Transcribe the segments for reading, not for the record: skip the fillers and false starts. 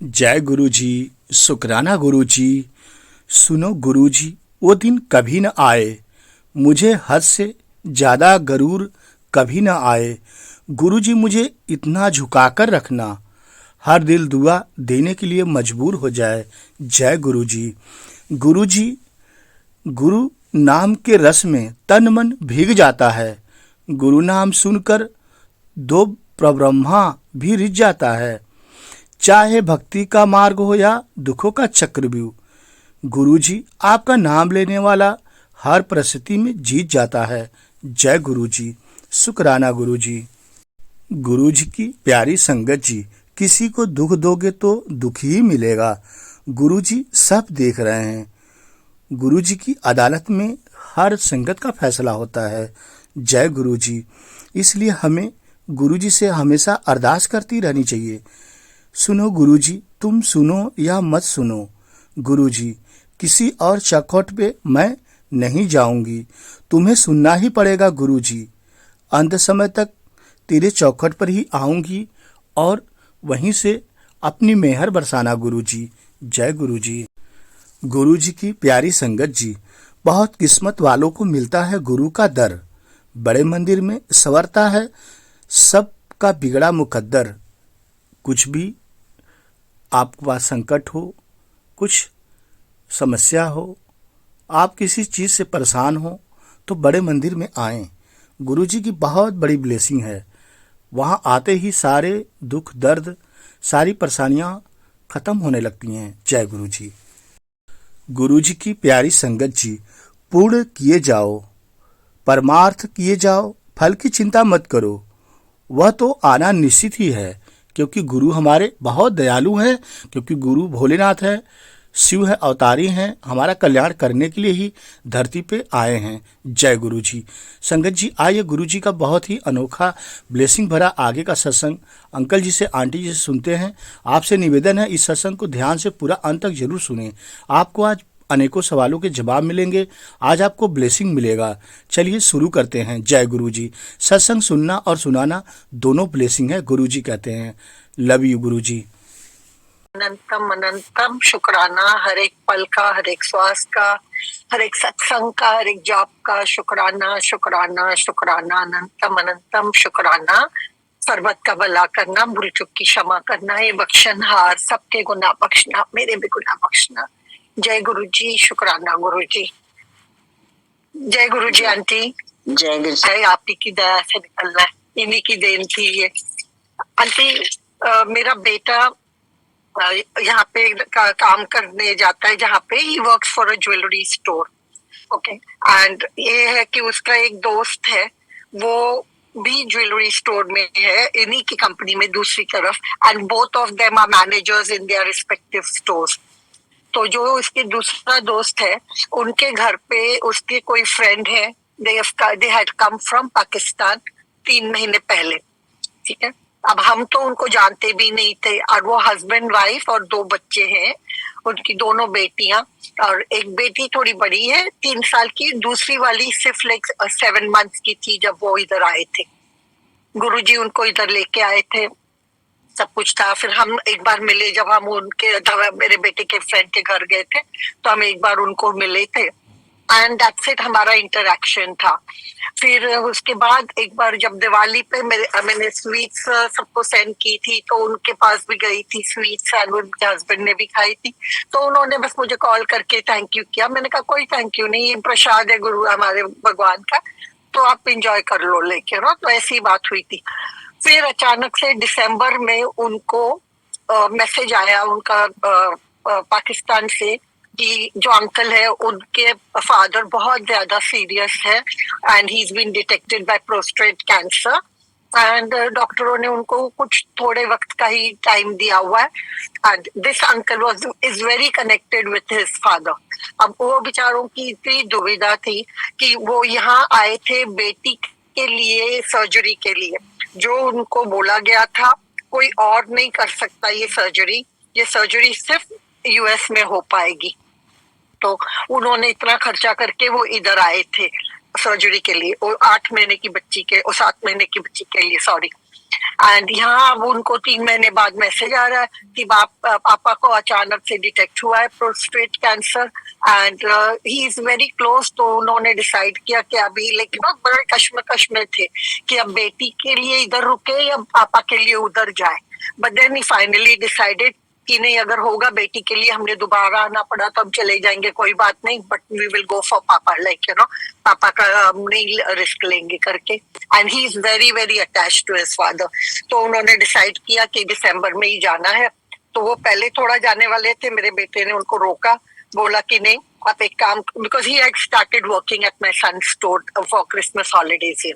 जय गुरु जी। शुक्राना गुरु जी। सुनो गुरु जी, वो दिन कभी न आए, मुझे हद से ज्यादा गरूर कभी न आए। गुरु जी मुझे इतना झुकाकर रखना, हर दिल दुआ देने के लिए मजबूर हो जाए। जय गुरु जी। गुरु जी, गुरु नाम के रस में तन मन भीग जाता है। गुरु नाम सुनकर दो प्रब्रह्मा भी रिझ जाता है। चाहे भक्ति का मार्ग हो या दुखों का चक्रव्यूह, गुरु जी आपका नाम लेने वाला हर परिस्थिति में जीत जाता है। जय गुरु जी। शुक्राना गुरु जी। गुरु जी की प्यारी संगत जी, किसी को दुख दोगे तो दुख ही मिलेगा। गुरु जी सब देख रहे हैं। गुरु जी की अदालत में हर संगत का फैसला होता है। जय गुरु जी। इसलिए हमें गुरु जी से हमेशा अरदास करती रहनी चाहिए। सुनो गुरु जी, तुम सुनो या मत सुनो, गुरु जी किसी और चौखट पे मैं नहीं जाऊंगी, तुम्हें सुनना ही पड़ेगा गुरु जी। अंत समय तक तेरे चौखट पर ही आऊंगी और वहीं से अपनी मेहर बरसाना गुरु जी। जय गुरु जी। गुरु जी की प्यारी संगत जी, बहुत किस्मत वालों को मिलता है गुरु का दर। बड़े मंदिर में संवरता है सबका बिगड़ा मुकद्दर। कुछ भी आपके पास संकट हो, कुछ समस्या हो, आप किसी चीज़ से परेशान हो, तो बड़े मंदिर में आएं। गुरु जी की बहुत बड़ी ब्लेसिंग है। वहाँ आते ही सारे दुख दर्द, सारी परेशानियाँ खत्म होने लगती हैं। जय गुरु जी। गुरु जी की प्यारी संगत जी, पूर्ण किए जाओ, परमार्थ किए जाओ, फल की चिंता मत करो। वह तो आना निश्चित ही है, क्योंकि गुरु हमारे बहुत दयालु हैं, क्योंकि गुरु भोलेनाथ है, शिव है, अवतारी हैं, हमारा कल्याण करने के लिए ही धरती पे आए हैं। जय गुरु जी। संगत जी आइए, गुरु जी का बहुत ही अनोखा ब्लेसिंग भरा आगे का सत्संग अंकल जी से, आंटी जी से सुनते हैं। आपसे निवेदन है, इस सत्संग को ध्यान से पूरा अंत तक जरूर सुनें। आपको आज अनेकों सवालों के जवाब मिलेंगे, आज आपको ब्लेसिंग मिलेगा। चलिए शुरू करते हैं। जय गुरु जी। सत्संग सुनना और सुनाना दोनों ब्लेसिंग है, गुरु जी कहते हैं। लव यू गुरु जी। अनंतम अनंतम शुक्राना, हर एक पल का, हर एक श्वास का, हर एक सत्संग का, हर एक जॉब का शुक्राना शुक्राना शुक्राना। अनंतम अनंतम शुक्राना। सर्वत का भला करना, भूल चूक की क्षमा करना, ये बख्शनहार, सबके गुनाह बख्शना, मेरे भी गुनाह बख्शना। जय गुरु जी। शुक्राना गुरु जी। जय गुरु जी। आंटी जय गुरु जी। आप ही की दया से निकलना है, इन्हीं की देन थी ये। आंटी, मेरा बेटा यहाँ पे काम करने जाता है, जहाँ पे he works for a jewellery store. Okay. And ये है कि उसका एक दोस्त है, वो भी ज्वेलरी स्टोर में है, इन्हीं की कंपनी में दूसरी तरफ। And both of them are managers in their respective stores. तो जो उसके दूसरा दोस्त है, उनके घर पे उसके कोई फ्रेंड है, they had come from Pakistan 3 महीने पहले। ठीक है। अब हम तो उनको जानते भी नहीं थे, और वो हस्बैंड वाइफ और 2 बच्चे हैं, उनकी दोनों बेटियां। और एक बेटी थोड़ी बड़ी है, 3 साल की, दूसरी वाली सिर्फ लाइक 7 मंथ्स की थी जब वो इधर आए थे। गुरुजी उनको इधर लेके आए थे, सब कुछ था। फिर हम एक बार मिले, जब हम उनके मेरे बेटे के फ्रेंड के घर गए थे, तो हम एक बार उनको मिले थे। एंड दैट्स इट, हमारा इंटरेक्शन था। फिर उसके बाद एक बार जब दिवाली पे मैंने स्वीट्स सबको सेंड की थी, तो उनके पास भी गई थी स्वीट्स, एंड उनके हस्बैंड ने भी खाई थी। तो उन्होंने बस मुझे कॉल करके थैंक यू किया। मैंने कहा कोई थैंक यू नहीं, ये प्रसाद है गुरु हमारे भगवान का, तो आप इंजॉय कर लो लेके ना। तो ऐसी बात हुई थी। फिर अचानक से दिसंबर में उनको मैसेज आया उनका पाकिस्तान से, कि जो अंकल है उनके फादर बहुत ज्यादा सीरियस है, and he is been detected by prostate cancer. And डॉक्टरों ने उनको कुछ थोड़े वक्त का ही टाइम दिया हुआ है। And this uncle is very connected with his father. अब वो बेचारों की इतनी दुविधा थी कि वो यहाँ आए थे बेटी के लिए, सर्जरी के लिए। जो उनको बोला गया था, कोई और नहीं कर सकता ये सर्जरी सिर्फ यूएस में हो पाएगी। तो उन्होंने इतना खर्चा करके वो इधर आए थे सर्जरी के लिए, और 8 महीने की बच्ची के, और 7 महीने की बच्ची के लिए, सॉरी। एंड यहाँ अब उनको 3 महीने बाद मैसेज आ रहा है कि पापा को अचानक से डिटेक्ट हुआ है prostate cancer and he is very close. तो उन्होंने डिसाइड किया कि अभी लेकिन बड़े कश्मकश में थे कि अब बेटी के लिए इधर रुके या पापा के लिए उधर जाए। But then he finally decided कि नहीं, अगर होगा बेटी के लिए हमने दोबारा आना पड़ा तो हम चले जाएंगे, कोई बात नहीं, but we will go for papa, like पापा का हम नहीं रिस्क लेंगे करके। And he is very very attach to his father. तो उन्होंने डिसाइड किया कि दिसंबर में ही जाना है। तो वो पहले थोड़ा जाने वाले थे, मेरे बेटे ने उनको रोका, बोला कि नहीं आप एक काम, because he had started working at my son store for Christmas holidays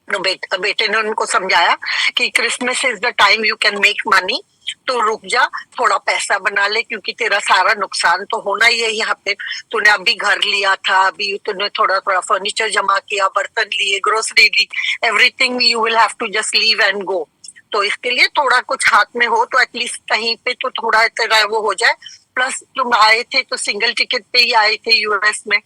बेटे ने उनको समझाया कि Christmas is the time you can make money, तो रुक जा, थोड़ा पैसा बना ले, क्योंकि तेरा सारा नुकसान तो होना ही है यहाँ पे। तूने अभी घर लिया था, अभी तूने थोड़ा थोड़ा फर्नीचर जमा किया, बर्तन लिए, ग्रोसरी ली, everything you will have to just leave and go. तो इसके लिए थोड़ा कुछ हाथ में हो तो एटलीस्ट कहीं पे तो थोड़ा तेरा वो हो जाए। प्लस तुम आए थे तो सिंगल टिकट पे ही आए थे यूएस में,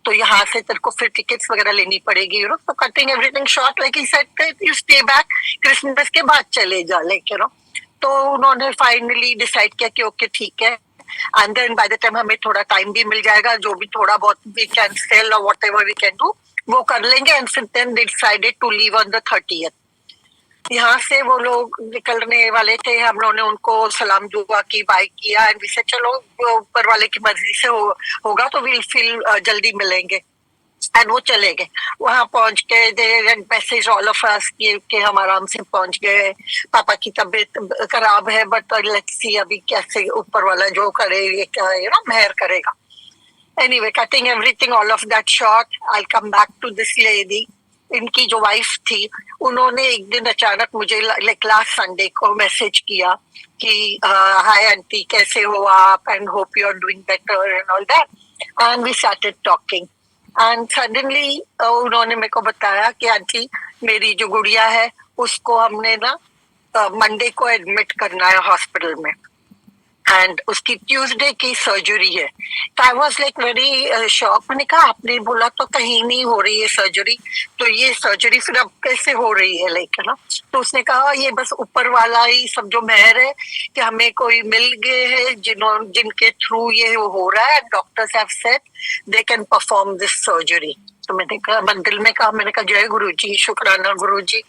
तो यहाँ से तेरे को फिर टिकट्स वगैरह लेनी पड़ेगी, तो cutting everything short, like he said you stay back, Christmas के बाद चले जा, लाइक तो उन्होंने फाइनली डिसाइड किया कि ओके ठीक है। And then by the time हमें थोड़ा टाइम भी मिल जाएगा, जो भी थोड़ा बहुत वी कैन सेल और व्हाटएवर वी कैन डू वो कर लेंगे। एंड फिर then they decided to leave on the 30th। यहाँ से वो लोग निकलने वाले थे, हम लोगों ने उनको सलाम दुआ की, बाय किया, एंड से चलो ऊपर वाले की मर्जी से होगा तो वील फील जल्दी मिलेंगे। एंड वो चले गए। वहां पहुंच के दे मैसेज ऑल ऑफ अस कि हम आराम से पहुंच गए, पापा की तबीयत खराब है बट लेट्स सी अभी कैसे ऊपर वाला जो करे ये क्या मेहर करेगा। Anyway, cutting everything all of that short, I come back to this lady. इनकी जो वाइफ थी उन्होंने एक दिन अचानक मुझे लाइक लास्ट संडे को मैसेज किया कि हाय आंटी कैसे हो आप, and hope you are doing better and all that. And we started talking and suddenly उन्होंने मेरे को बताया कि आंटी मेरी जो गुड़िया है उसको हमने ना मंडे को एडमिट करना है हॉस्पिटल में, एंड उसकी ट्यूसडे की सर्जरी है। तो I was like very shock. मैंने कहा आपने बोला तो कहीं नहीं हो रही है सर्जरी, तो ये सर्जरी फिर अब कैसे हो रही है, लाइक तो उसने कहा ये बस ऊपर वाला ही सब जो मेहर है कि हमें कोई मिल गए हैं जिनके थ्रू ये हो रहा है, doctors have said they can perform this surgery. तो मैंने कहा, दिल में कहा, मैंने कहा जय गुरु जी, शुक्राना गुरु जी।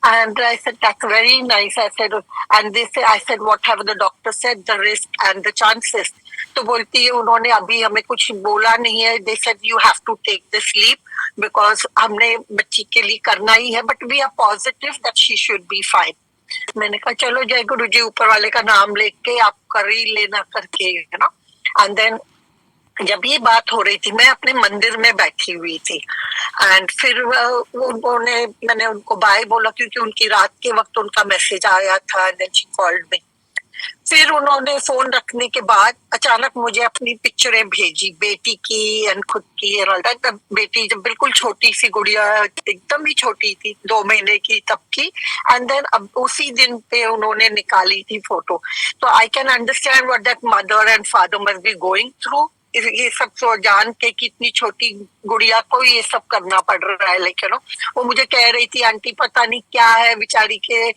And I said, that's very nice. I said, and they said, I said, what have the doctor said, the risk and the chances? तो बोलती है उन्होंने अभी हमें कुछ बोला नहीं है। They said you have to take this leap because हमने बच्ची के लिए करना ही है, but we are positive that she should be fine. मैंने कहा चलो जय गुरु जी, ऊपर वाले का नाम लेके आप कर ही लेना करके, and then जब ये बात हो रही थी मैं अपने मंदिर में बैठी हुई थी, एंड फिर मैंने उनको बाय बोला क्योंकि उनकी रात के वक्त उनका मैसेज आया था, देन शी कॉल्ड मी। फिर उन्होंने फोन रखने के बाद अचानक मुझे अपनी पिक्चरें भेजी, बेटी की एंड खुद की। बेटी जब बिल्कुल छोटी सी गुड़िया, एकदम ही छोटी थी, 2 महीने की तब की, एंड देन अब उसी दिन पे उन्होंने निकाली थी फोटो। तो I can understand what that mother and father must be going through, ये सब तो जान के कि इतनी छोटी गुड़िया को ये सब करना पड़ रहा है, लेकिन वो मुझे कह रही थी आंटी पता नहीं क्या है बेचारी के,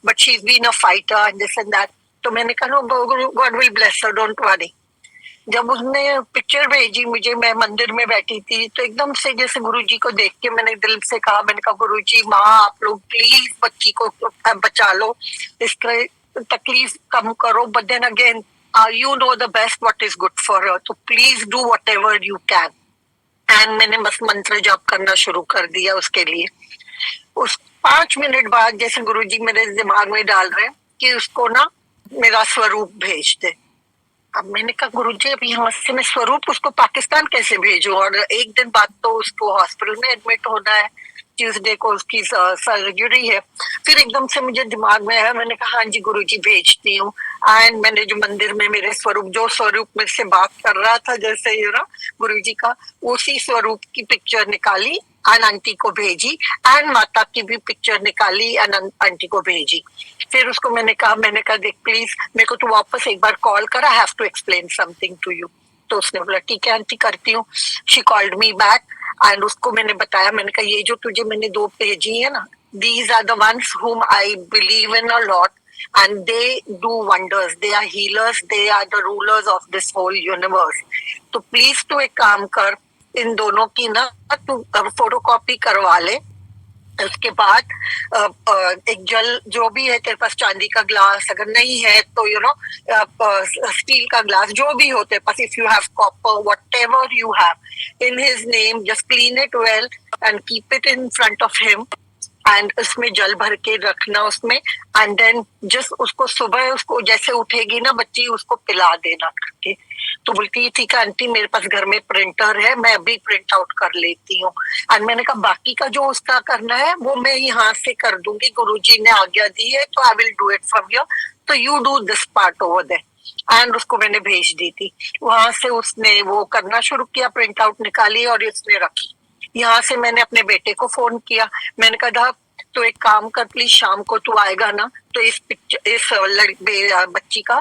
but she is been a fighter and this and that. तो मैंने कहा God will bless her, don't worry. जब उसने पिक्चर भेजी मुझे, मैं मंदिर में बैठी थी, तो एकदम से जैसे गुरुजी को देख के मैंने दिल से कहा, मैंने कहा गुरुजी माँ आप लोग प्लीज बच्ची को बचा लो, इसका तकलीफ कम करो, but then again you know the best what is good for her, so please do whatever you can. And मैंने बस मंत्र जाप करना शुरू कर दिया उसके लिए। उस 5 मिनट बाद जैसे गुरुजी मेरे दिमाग में डाल रहे हैं कि उसको ना मेरा स्वरूप भेज दे। अब मैंने कहा गुरुजी अभी यहाँ से मैं स्वरूप उसको पाकिस्तान कैसे भेजूं, और एक दिन बाद तो उसको हॉस्पिटल में एडमिट होना है, ट्यूसडे को उसकी सर्जरी है। फिर एकदम से मुझे दिमाग में आया, मैंने कहा हाँ जी गुरुजी भेजती हूँ। एंड मैंने जो मंदिर में मेरे स्वरूप, जो स्वरूप मेरे से बात कर रहा था जैसे गुरुजी का, उसी स्वरूप की पिक्चर निकाली एंड आंटी को भेजी, एंड माता की भी पिक्चर निकाली एंड आंटी को भेजी। फिर उसको मैंने कहा देख प्लीज मेरे को तू वापस एक बार कॉल कर, I have to explain something to you. तो उसने बोला ठीक है आंटी करती हूँ। She called me back and उसको मैंने बताया, मैंने कहा ये जो तुझे मैंने 2 भेजी है ना, these are the ones whom I believe in a lot, and they do wonders. They are healers, they are the rulers of this whole universe. तो प्लीज तू एक काम कर, इन दोनों की ना तू फोटोकॉपी करवा ले। उसके बाद एक जल जो भी है तेरे पास, चांदी का ग्लास, अगर नहीं है तो स्टील का ग्लास, जो भी हो तेरे पास, if you have copper, whatever you have, in his name, just clean it well and keep it in front of him, and उसमें जल भर के रखना उसमें, एंड देन जस्ट उसको सुबह, उसको जैसे उठेगी ना बच्ची, उसको पिला देना करके। तो बोलती है ठीक है आंटी, मेरे पास घर में प्रिंटर है, मैं अभी प्रिंट आउट कर लेती हूँ। एंड मैंने कहा बाकी का जो उसका करना है वो मैं यहाँ से कर दूंगी, गुरुजी ने आज्ञा दी है, तो I will do it from here, तो you do this part over there. And उसको मैंने भेज दी थी। वहां से उसने वो करना शुरू किया, प्रिंट आउट निकाली और इसने रखी। यहाँ से मैंने अपने बेटे को फोन किया, मैंने कहा तो एक काम कर प्लीज, शाम को तू आएगा ना तो इस बच्ची का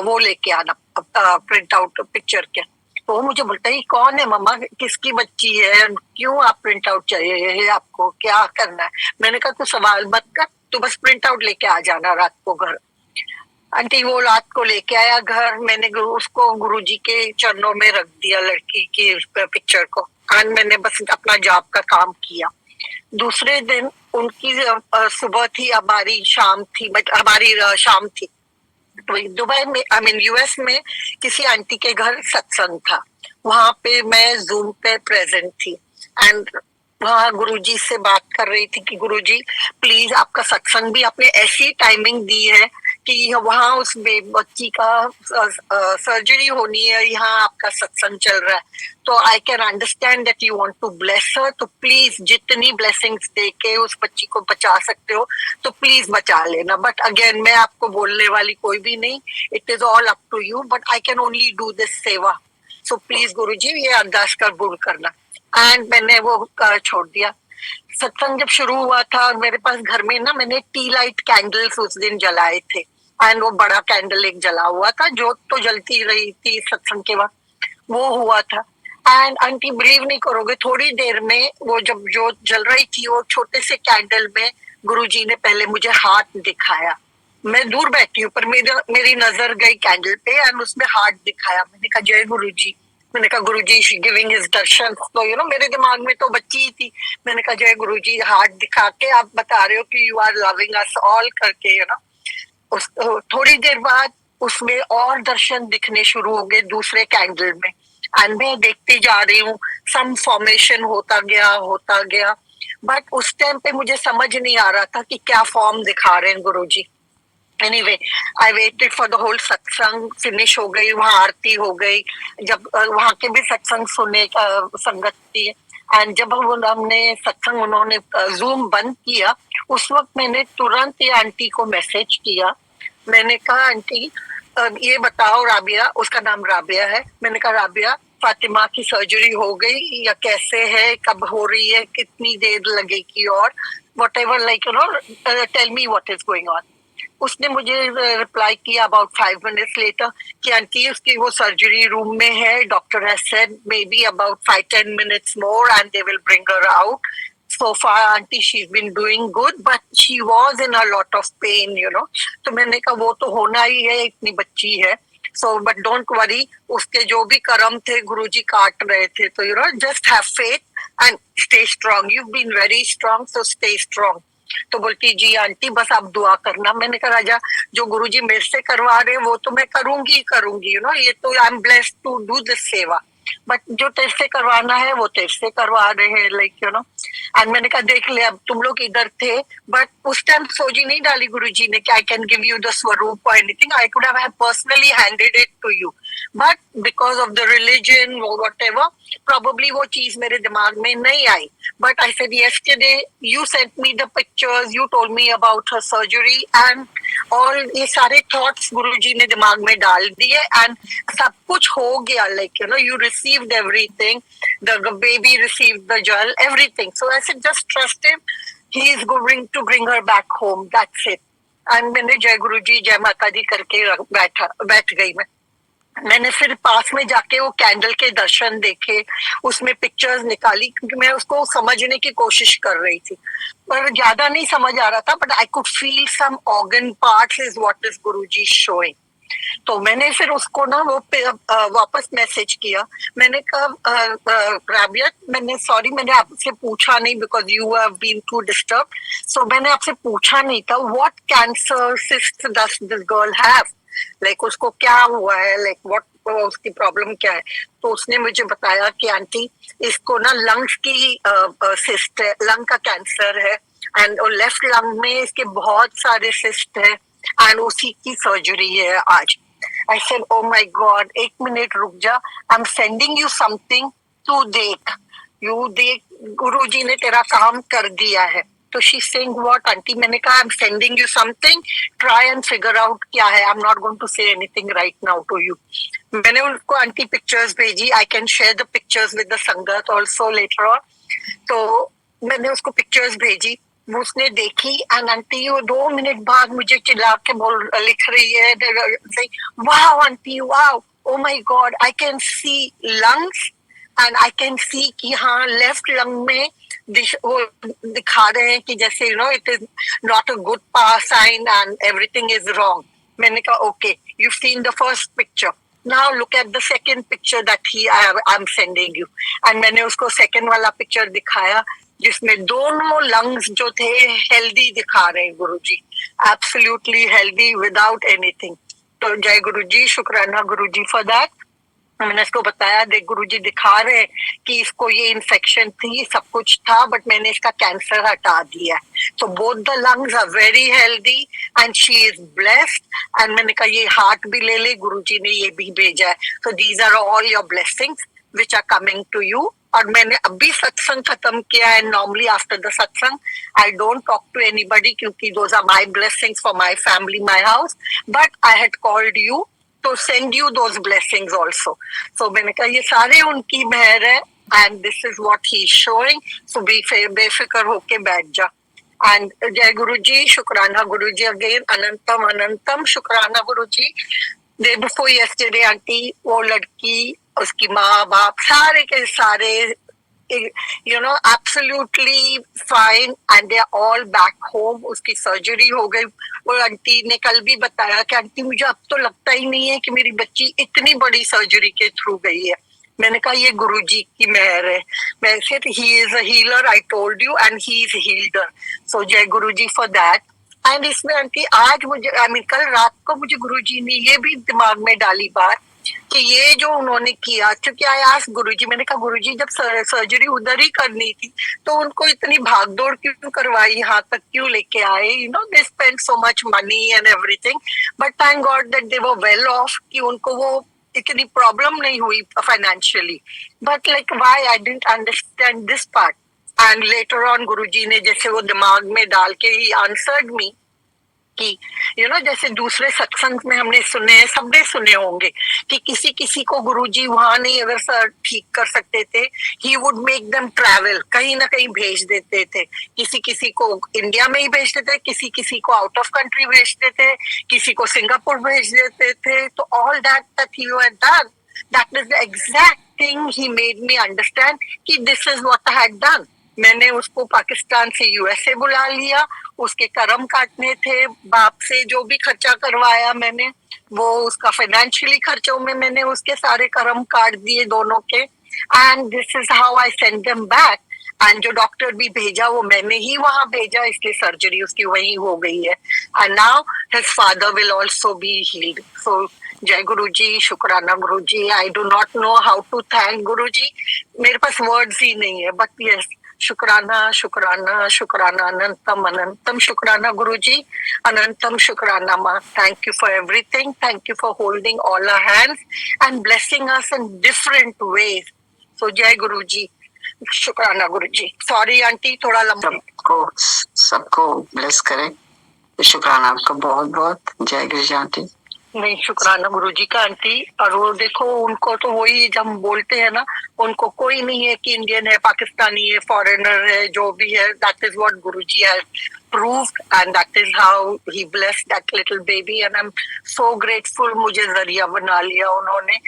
वो लेके आना, प्रिंट आउट पिक्चर के। तो वो मुझे बोलता है कौन है मम्मा, किसकी बच्ची है, क्यों आप प्रिंट आउट चाहिए आपको, क्या करना है? मैंने कहा तू सवाल मत कर, तू बस प्रिंट आउट लेके आ जाना रात को घर। आंटी वो रात को लेके आया घर, मैंने उसको गुरुजी के चरणों में रख दिया, लड़की की पिक्चर को, एंड मैंने बस अपना जाप का काम किया। दूसरे दिन उनकी सुबह थी, हमारी शाम थी, बट हमारी शाम थी। तो दुबई में, आई मीन यूएस में, किसी आंटी के घर सत्संग था, वहां पे मैं जूम पे प्रेजेंट थी, एंड वहाँ गुरुजी से बात कर रही थी कि गुरुजी प्लीज आपका सत्संग भी आपने ऐसी टाइमिंग दी है कि वहाँ उस बच्ची का सर्जरी होनी है, यहाँ आपका सत्संग चल रहा है, तो I can understand that you want to bless her, तो प्लीज जितनी ब्लेसिंग्स दे के उस बच्ची को बचा सकते हो तो प्लीज बचा लेना। बट अगेन मैं आपको बोलने वाली कोई भी नहीं, it is all up to you, but I can only do this seva, so please गुरुजी ये अरदास कबूल करना। एंड मैंने वो छोड़ दिया। सत्संग जब शुरू हुआ था और मेरे पास घर में ना, मैंने टी लाइट कैंडल्स उस दिन जलाए थे, एंड वो बड़ा कैंडल एक जला हुआ था, जोत तो जलती रही थी सत्संग के वक्त, वो हुआ था। एंड आंटी बिलीव नहीं करोगे, थोड़ी देर में वो जब जोत जल रही थी, वो छोटे से कैंडल में गुरुजी ने पहले मुझे हाथ दिखाया। मैं दूर बैठी हूँ पर मेरी नजर गई कैंडल पे, एंड उसमें हाथ दिखाया। मैंने कहा जय गुरुजी, मैंने कहा गुरुजी गिविंग हिज दर्शन, तो मेरे दिमाग में तो बच्ची ही थी। मैंने कहा जय गुरुजी, हाथ दिखा के आप बता रहे हो कि you are loving us all करके, थोड़ी देर बाद उसमें और दर्शन दिखने शुरू हो गए दूसरे कैंडल में, एंड मैं देखती जा रही हूँ, सम फॉर्मेशन होता गया, बट उस टाइम पे मुझे समझ नहीं आ रहा था कि क्या फॉर्म दिखा रहे हैं Guruji. Anyway I waited for the whole, satsang finish हो गई, वहां आरती हो गई, जब वहां के भी सत्संग सुनने का संगत थी, एंड जब हमने सत्संग, उन्होंने जूम बंद किया, उस वक्त मैंने तुरंत ये आंटी को मैसेज किया। मैंने कहा आंटी ये बताओ, राबिया, उसका नाम राबिया है, मैंने कहा राबिया फातिमा की सर्जरी हो गई या कैसे है, कब हो रही है, कितनी देर लगेगी, और whatever, like tell me what is going on. उसने मुझे रिप्लाई किया अबाउट 5 मिनट्स लेटर कि आंटी उसकी वो सर्जरी रूम में है, doctor has said maybe about 5-10 minutes more and they will bring her out. So far auntie she's been doing good, but she was in a lot of pain, तो मैंने कहा वो तो होना ही है, इतनी बच्ची है, so but don't worry, उसके जो भी कर्म थे गुरुजी काट रहे थे, तो just have faith and stay strong, you've been very strong, so stay strong। तो बोलती जी आंटी बस आप दुआ करना। मैंने कहा राजा, जो गुरुजी मेरे से करवा रहे वो तो मैं करूंगी, ये तो I am blessed to do this seva, but जो तेरे से करवाना है वो तेरे से करवा रहे हैं, लाइक एंड मैंने कहा देख ले, अब तुम लोग इधर थे, बट उस टाइम सोची नहीं डाली गुरुजी ने कि I can give you the swaroop और anything, I could have personally handed it to you, but because of the religion whatever probably वो चीज मेरे दिमाग में नहीं आई। But I said yesterday you sent me the pictures, you told me about her surgery and all, ये सारे thoughts गुरुजी ने दिमाग में डाल दिए and सब कुछ हो गया, like you received everything, the baby received the jal, everything, so I said just trust him, he is going to bring her back home, that's it। and मैंने जय गुरुजी जय माता दी करके बैठ गई मैं। मैंने फिर पास में जाके वो कैंडल के दर्शन देखे, उसमें पिक्चर्स निकाली, क्योंकि मैं उसको समझने की कोशिश कर रही थी, पर ज्यादा नहीं समझ आ रहा था, but I could feel some organ parts is what is Guruji showing. तो मैंने फिर उसको ना वो वापस मैसेज किया। मैंने कहा राबिया, मैंने सॉरी, मैंने आपसे पूछा नहीं because you have been to disturb, so मैंने आपसे पूछा नहीं था what cancer cyst does this girl have, like उसको क्या हुआ है, लाइक व्हाट उसकी प्रॉब्लम क्या है। तो उसने मुझे बताया कि आंटी इसको ना लंग्स की सिस्ट है, लंग का कैंसर है, एंड लेफ्ट लंग में इसके बहुत सारे सिस्ट है, एंड उसी की सर्जरी है आज। I said oh my God, एक मिनट रुक जा, आई एम सेंडिंग यू समथिंग, तू देख, यू देख, गुरुजी ने तेरा काम कर दिया है। तो शी सेइंग व्हाट आंटी, मैंने कहा I am sending you something, try and figure out क्या है, I am not going to say anything right now to you. मैंने उनको आंटी पिक्चर्स भेजी, I can share the pictures with the sangat also later on. तो मैंने उसको pictures भेजी, वो उसने देखी, एंड आंटी वो 2 मिनट बाद मुझे चिल्ला के बोल लिख रही है, वाह आंटी वाह, oh my God, I can see lungs and I can see कि हाँ लेफ्ट लंग में वो दिखा रहे हैं कि जैसे it is not a good pass sign and everything is wrong. मैंने कहा okay, you seen the first picture, now look at the second picture that I am sending you. And मैंने उसको सेकंड वाला पिक्चर दिखाया, जिसमें दोनों lungs जो थे हेल्दी दिखा रहे हैं गुरुजी, एब्सोल्युटली हेल्दी विदाउट एनीथिंग। तो जय गुरुजी, शुक्राना गुरुजी फॉर दैट। मैंने इसको बताया, देख गुरुजी दिखा रहे कि इसको ये इन्फेक्शन थी, सब कुछ था, बट मैंने इसका कैंसर हटा दिया। तो both the lungs are very healthy and she is blessed. And मैंने कहा ये हार्ट भी ले ले, गुरुजी ने ये भी भेजा है। तो these are all your blessings which are coming to you. और मैंने अभी सत्संग खत्म किया है, normally after the satsang I don't talk to anybody, क्योंकि those are my blessings for my family, my house, but I had called you to send you those blessings also. So मैंने कहा ये सारे उनकी मेहर है, and this is what he is showing. So बेफिक्र होके बैठ जा। And जय गुरुजी, शुक्राना गुरुजी अगेन, अनंतम अनंतम शुक्राना गुरुजी। डे बिफोर यस्टरडे आंटी, वो लड़की, उसकी माँ बाप सारे के सारे absolutely fine and they are all back home. उसकी सर्जरी हो गई। वो आंटी ने कल भी बताया कि आंटी मुझे अब तो लगता ही नहीं है कि मेरी बच्ची इतनी बड़ी सर्जरी के थ्रू गई है। मैंने कहा ये गुरुजी की मेहर है। मैं फिर he is a healer, I told you, and he is healed her. So जय गुरुजी फॉर दैट। एंड इसमें आंटी आज मुझे, आई मीन कल रात को मुझे गुरुजी ने ये भी दिमाग में डाली बात कि ये जो उन्होंने किया, क्योंकि आई आस्क्ड गुरुजी, मैंने कहा गुरुजी जब सर्जरी उधर ही करनी थी तो उनको इतनी भागदौड़ क्यों करवाई, यहाँ तक क्यों लेके आए, they spend so much money and everything, but thank God that they were well off, कि उनको वो इतनी प्रॉब्लम नहीं हुई financially. But like why I didn't understand this part. And later on Guruji ने जैसे वो दिमाग में डाल के ही आंसर्ड मी कि जैसे दूसरे सत्संग में हमने सुने, सबने सुने होंगे कि किसी किसी को गुरुजी वहां नहीं अगर सर ठीक कर सकते थे, he would make them travel, कहीं ना कहीं भेज देते थे। किसी किसी को इंडिया में ही भेजते थे, किसी किसी को आउट ऑफ कंट्री भेजते थे, किसी को सिंगापुर भेज देते थे। तो all that he had done, that is the exact thing he made me understand कि this is what I had done. मैंने उसको पाकिस्तान से यूएसए बुला लिया, उसके कर्म काटने थे, बाप से जो भी खर्चा करवाया मैंने, वो उसका फाइनेंशियली खर्चों में मैंने उसके सारे कर्म काट दिए दोनों के। And this is how I send them back. And जो डॉक्टर भी भेजा वो मैंने ही वहां भेजा, इसलिए सर्जरी उसकी वही हो गई है। And now his father will also be healed. So जय गुरु जी, शुक्राना Guru ji. I do not know how to thank Guru ji, मेरे पास वर्ड्स ही नहीं है, बट यस, शुक्राना शुक्राना शुक्राना, अनंतम अनंतम शुक्राना गुरुजी, अनंतम शुक्राना माँ। Thank you for everything, thank you for holding all our hands and blessing us in different ways. So जय गुरुजी, शुक्राना गुरुजी। सॉरी आंटी, थोड़ा लंबा। सबको ब्लेस करें। शुक्राना आपका बहुत बहुत। जय गुरुजी आंटी। नहीं, शुक्राना गुरुजी का आंटी। और वो देखो, उनको तो वही जब हम बोलते हैं ना, उनको कोई नहीं है कि इंडियन है, पाकिस्तानी है, फॉरेनर है, जो भी है, that is what Guruji has approved, and that is how he blessed that little baby, and I'm so grateful मुझे जरिया बना लिया उन्होंने,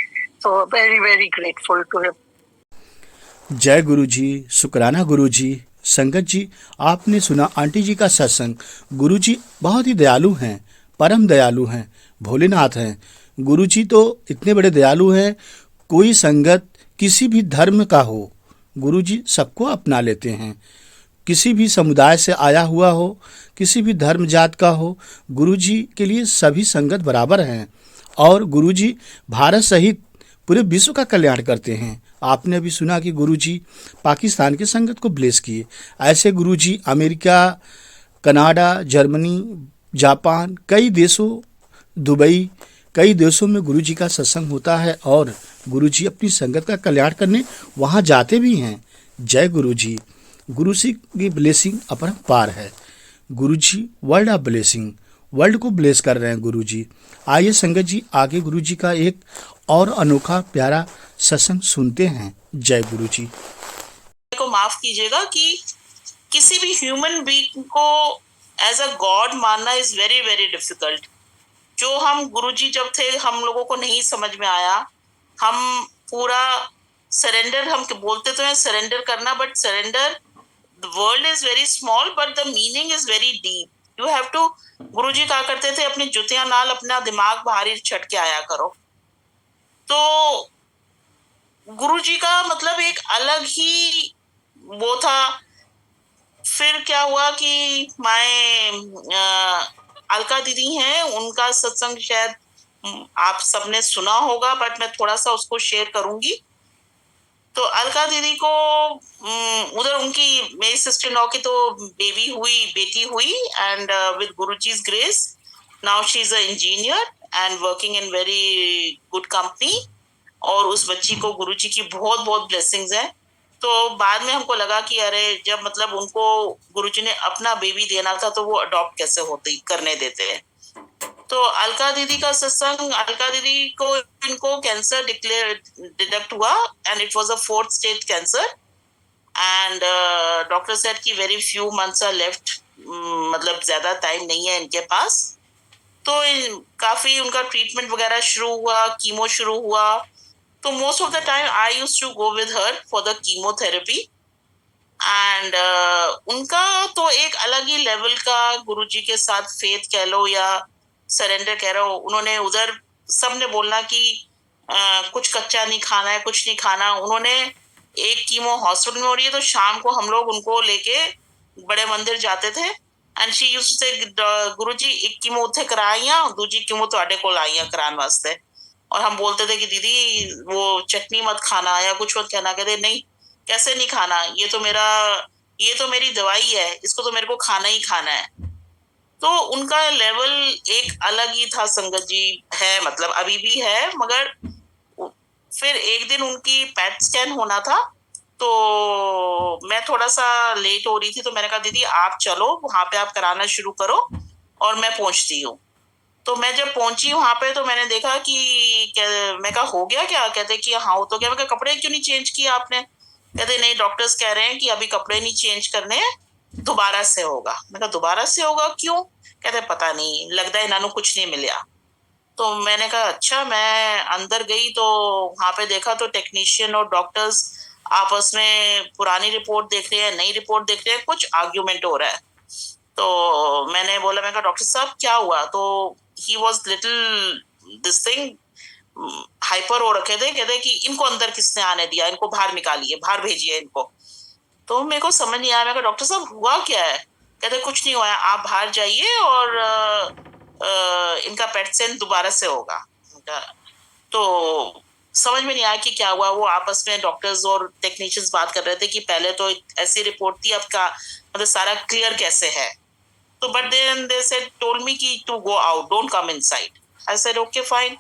so very very grateful to him. जय गुरु जी, शुक्राना गुरु जी। संगत जी, आपने सुना आंटी जी का सत्संग। गुरु जी बहुत ही दयालु हैं, परम दयालु हैं, भोलेनाथ हैं। गुरु जी तो इतने बड़े दयालु हैं, कोई संगत किसी भी धर्म का हो, गुरु जी सबको अपना लेते हैं। किसी भी समुदाय से आया हुआ हो, किसी भी धर्म जात का हो, गुरु जी के लिए सभी संगत बराबर हैं। और गुरु जी भारत सहित पूरे विश्व का कल्याण करते हैं। आपने अभी सुना कि गुरुजी पाकिस्तान के संगत को ब्लेस किए। ऐसे गुरुजी अमेरिका, कनाडा, जर्मनी, जापान, कई देशों, दुबई, कई देशों में गुरुजी का सत्संग होता है और गुरुजी अपनी संगत का कल्याण करने वहाँ जाते भी हैं। जय गुरुजी। गुरु जी की ब्लेसिंग अपरंपार है। गुरुजी वर्ल्ड ऑफ ब्लेसिंग, वर्ल्ड को ब्लेस कर रहे हैं गुरुजी। आइए संगत जी आगे गुरुजी का एक और अनोखा प्यारा सत्संग सुनते हैं। जय गुरु जी। को माफ कीजिएगा कि किसी भी ह्यूमन बीइंग को एज अ गॉड मानना इज वेरी वेरी डिफिकल्ट। जो हम गुरुजी जब थे हम लोगों को नहीं समझ में आया। हम पूरा सरेंडर, हम बोलते तो हैं सरेंडर करना, but surrender, the world is very small but the meaning is very deep. You have to, Guruji कहा करते थे अपनी जुतियां नाल अपना दिमाग बाहर छट के आया करो। तो गुरुजी का मतलब एक अलग ही वो था। फिर क्या हुआ कि अलका दीदी हैं, उनका सत्संग शायद आप सबने सुना होगा, बट मैं थोड़ा सा उसको शेयर करूंगी। तो अलका दीदी को उधर उनकी, मेरी सिस्टर इन लॉ की तो बेटी हुई and with Guruji's grace now she is a engineer and working in very good company. और उस बच्ची को गुरुजी की बहुत बहुत ब्लेसिंग्स हैं। तो बाद में हमको लगा कि अरे जब मतलब उनको गुरुजी ने अपना बेबी देना था तो वो अडॉप्ट कैसे करने देते हैं। तो अलका दीदी का सत्संग, अलका दीदी को इनको कैंसर डिटेक्ट हुआ and it was a 4th stage cancer and doctor said कि very few months are left, मतलब ज्यादा टाइम नहीं है इनके पास। तो काफी उनका ट्रीटमेंट वगैरह शुरू हुआ, कीमो शुरू हुआ। तो most of the time I used to go with her for the chemotherapy and उनका तो एक अलग ही लेवल का गुरुजी के साथ फेथ कह लो या सरेंडर कह रहे हो। उन्होंने उधर सबने बोलना कि कुछ कच्चा नहीं खाना है, कुछ नहीं खाना। उन्होंने एक कीमो हॉस्पिटल में हो रही है तो शाम को हम लोग उनको लेके बड़े मंदिर जाते थे एंड शी यूज्ड टू से गुरुजी एक कीमो उत्थे कराइया, दूजी कीमो तुहाडे कोल आईया कराने वास्ते। और हम बोलते थे कि दीदी वो चटनी मत खाना या कुछ मत खाना। कहते नहीं, कैसे नहीं खाना, ये तो मेरी दवाई है, इसको तो मेरे को खाना ही खाना है। तो उनका लेवल एक अलग ही था संगत जी, है मतलब अभी भी है। मगर फिर एक दिन उनकी पैट स्कैन होना था तो मैं थोड़ा सा लेट हो रही थी, तो मैंने कहा दीदी आप चलो वहां पे, आप कराना शुरू करो और मैं पहुंचती हूँ। तो मैं जब पहुंची वहां पे तो मैंने देखा कि मैं कहा हो गया क्या? कहते कि हाँ हो तो गया। मैं कहा कपड़े क्यों नहीं चेंज किए आपने? कहते नहीं, डॉक्टर्स कह रहे हैं कि अभी कपड़े नहीं चेंज करने हैं, दोबारा से होगा। मैं कहा दोबारा से होगा क्यों? कहते पता नहीं, लगता है इन्होंने कुछ नहीं मिला। तो मैंने कहा अच्छा। मैं अंदर गई तो वहां पे देखा तो टेक्नीशियन और डॉक्टर्स आपस में पुरानी रिपोर्ट देख रहे हैं, नई रिपोर्ट देख रहे हैं, कुछ आर्ग्यूमेंट हो रहा है। तो मैंने बोला, मैं कहा डॉक्टर साहब क्या हुआ? तो he was little this thing hyper हो रखे थे। कहते कि इनको अंदर किसने आने दिया, इनको बाहर निकालिए, बाहर भेजिए इनको। तो मेरे को समझ नहीं आया। मैं कहा डॉक्टर साहब हुआ क्या है? कहते कुछ नहीं हुआ है, आप बाहर जाइए और इनका पेट स्कैन दोबारा से होगा। तो समझ में नहीं आया कि क्या हुआ। वो आपस में डॉक्टर्स और टेक्नीशियंस बात कर रहे थे कि पहले तो ऐसी रिपोर्ट थी, अब का मतलब सारा क्लियर कैसे है। तो but then they said told me कि to go out, don't come inside. I said okay fine,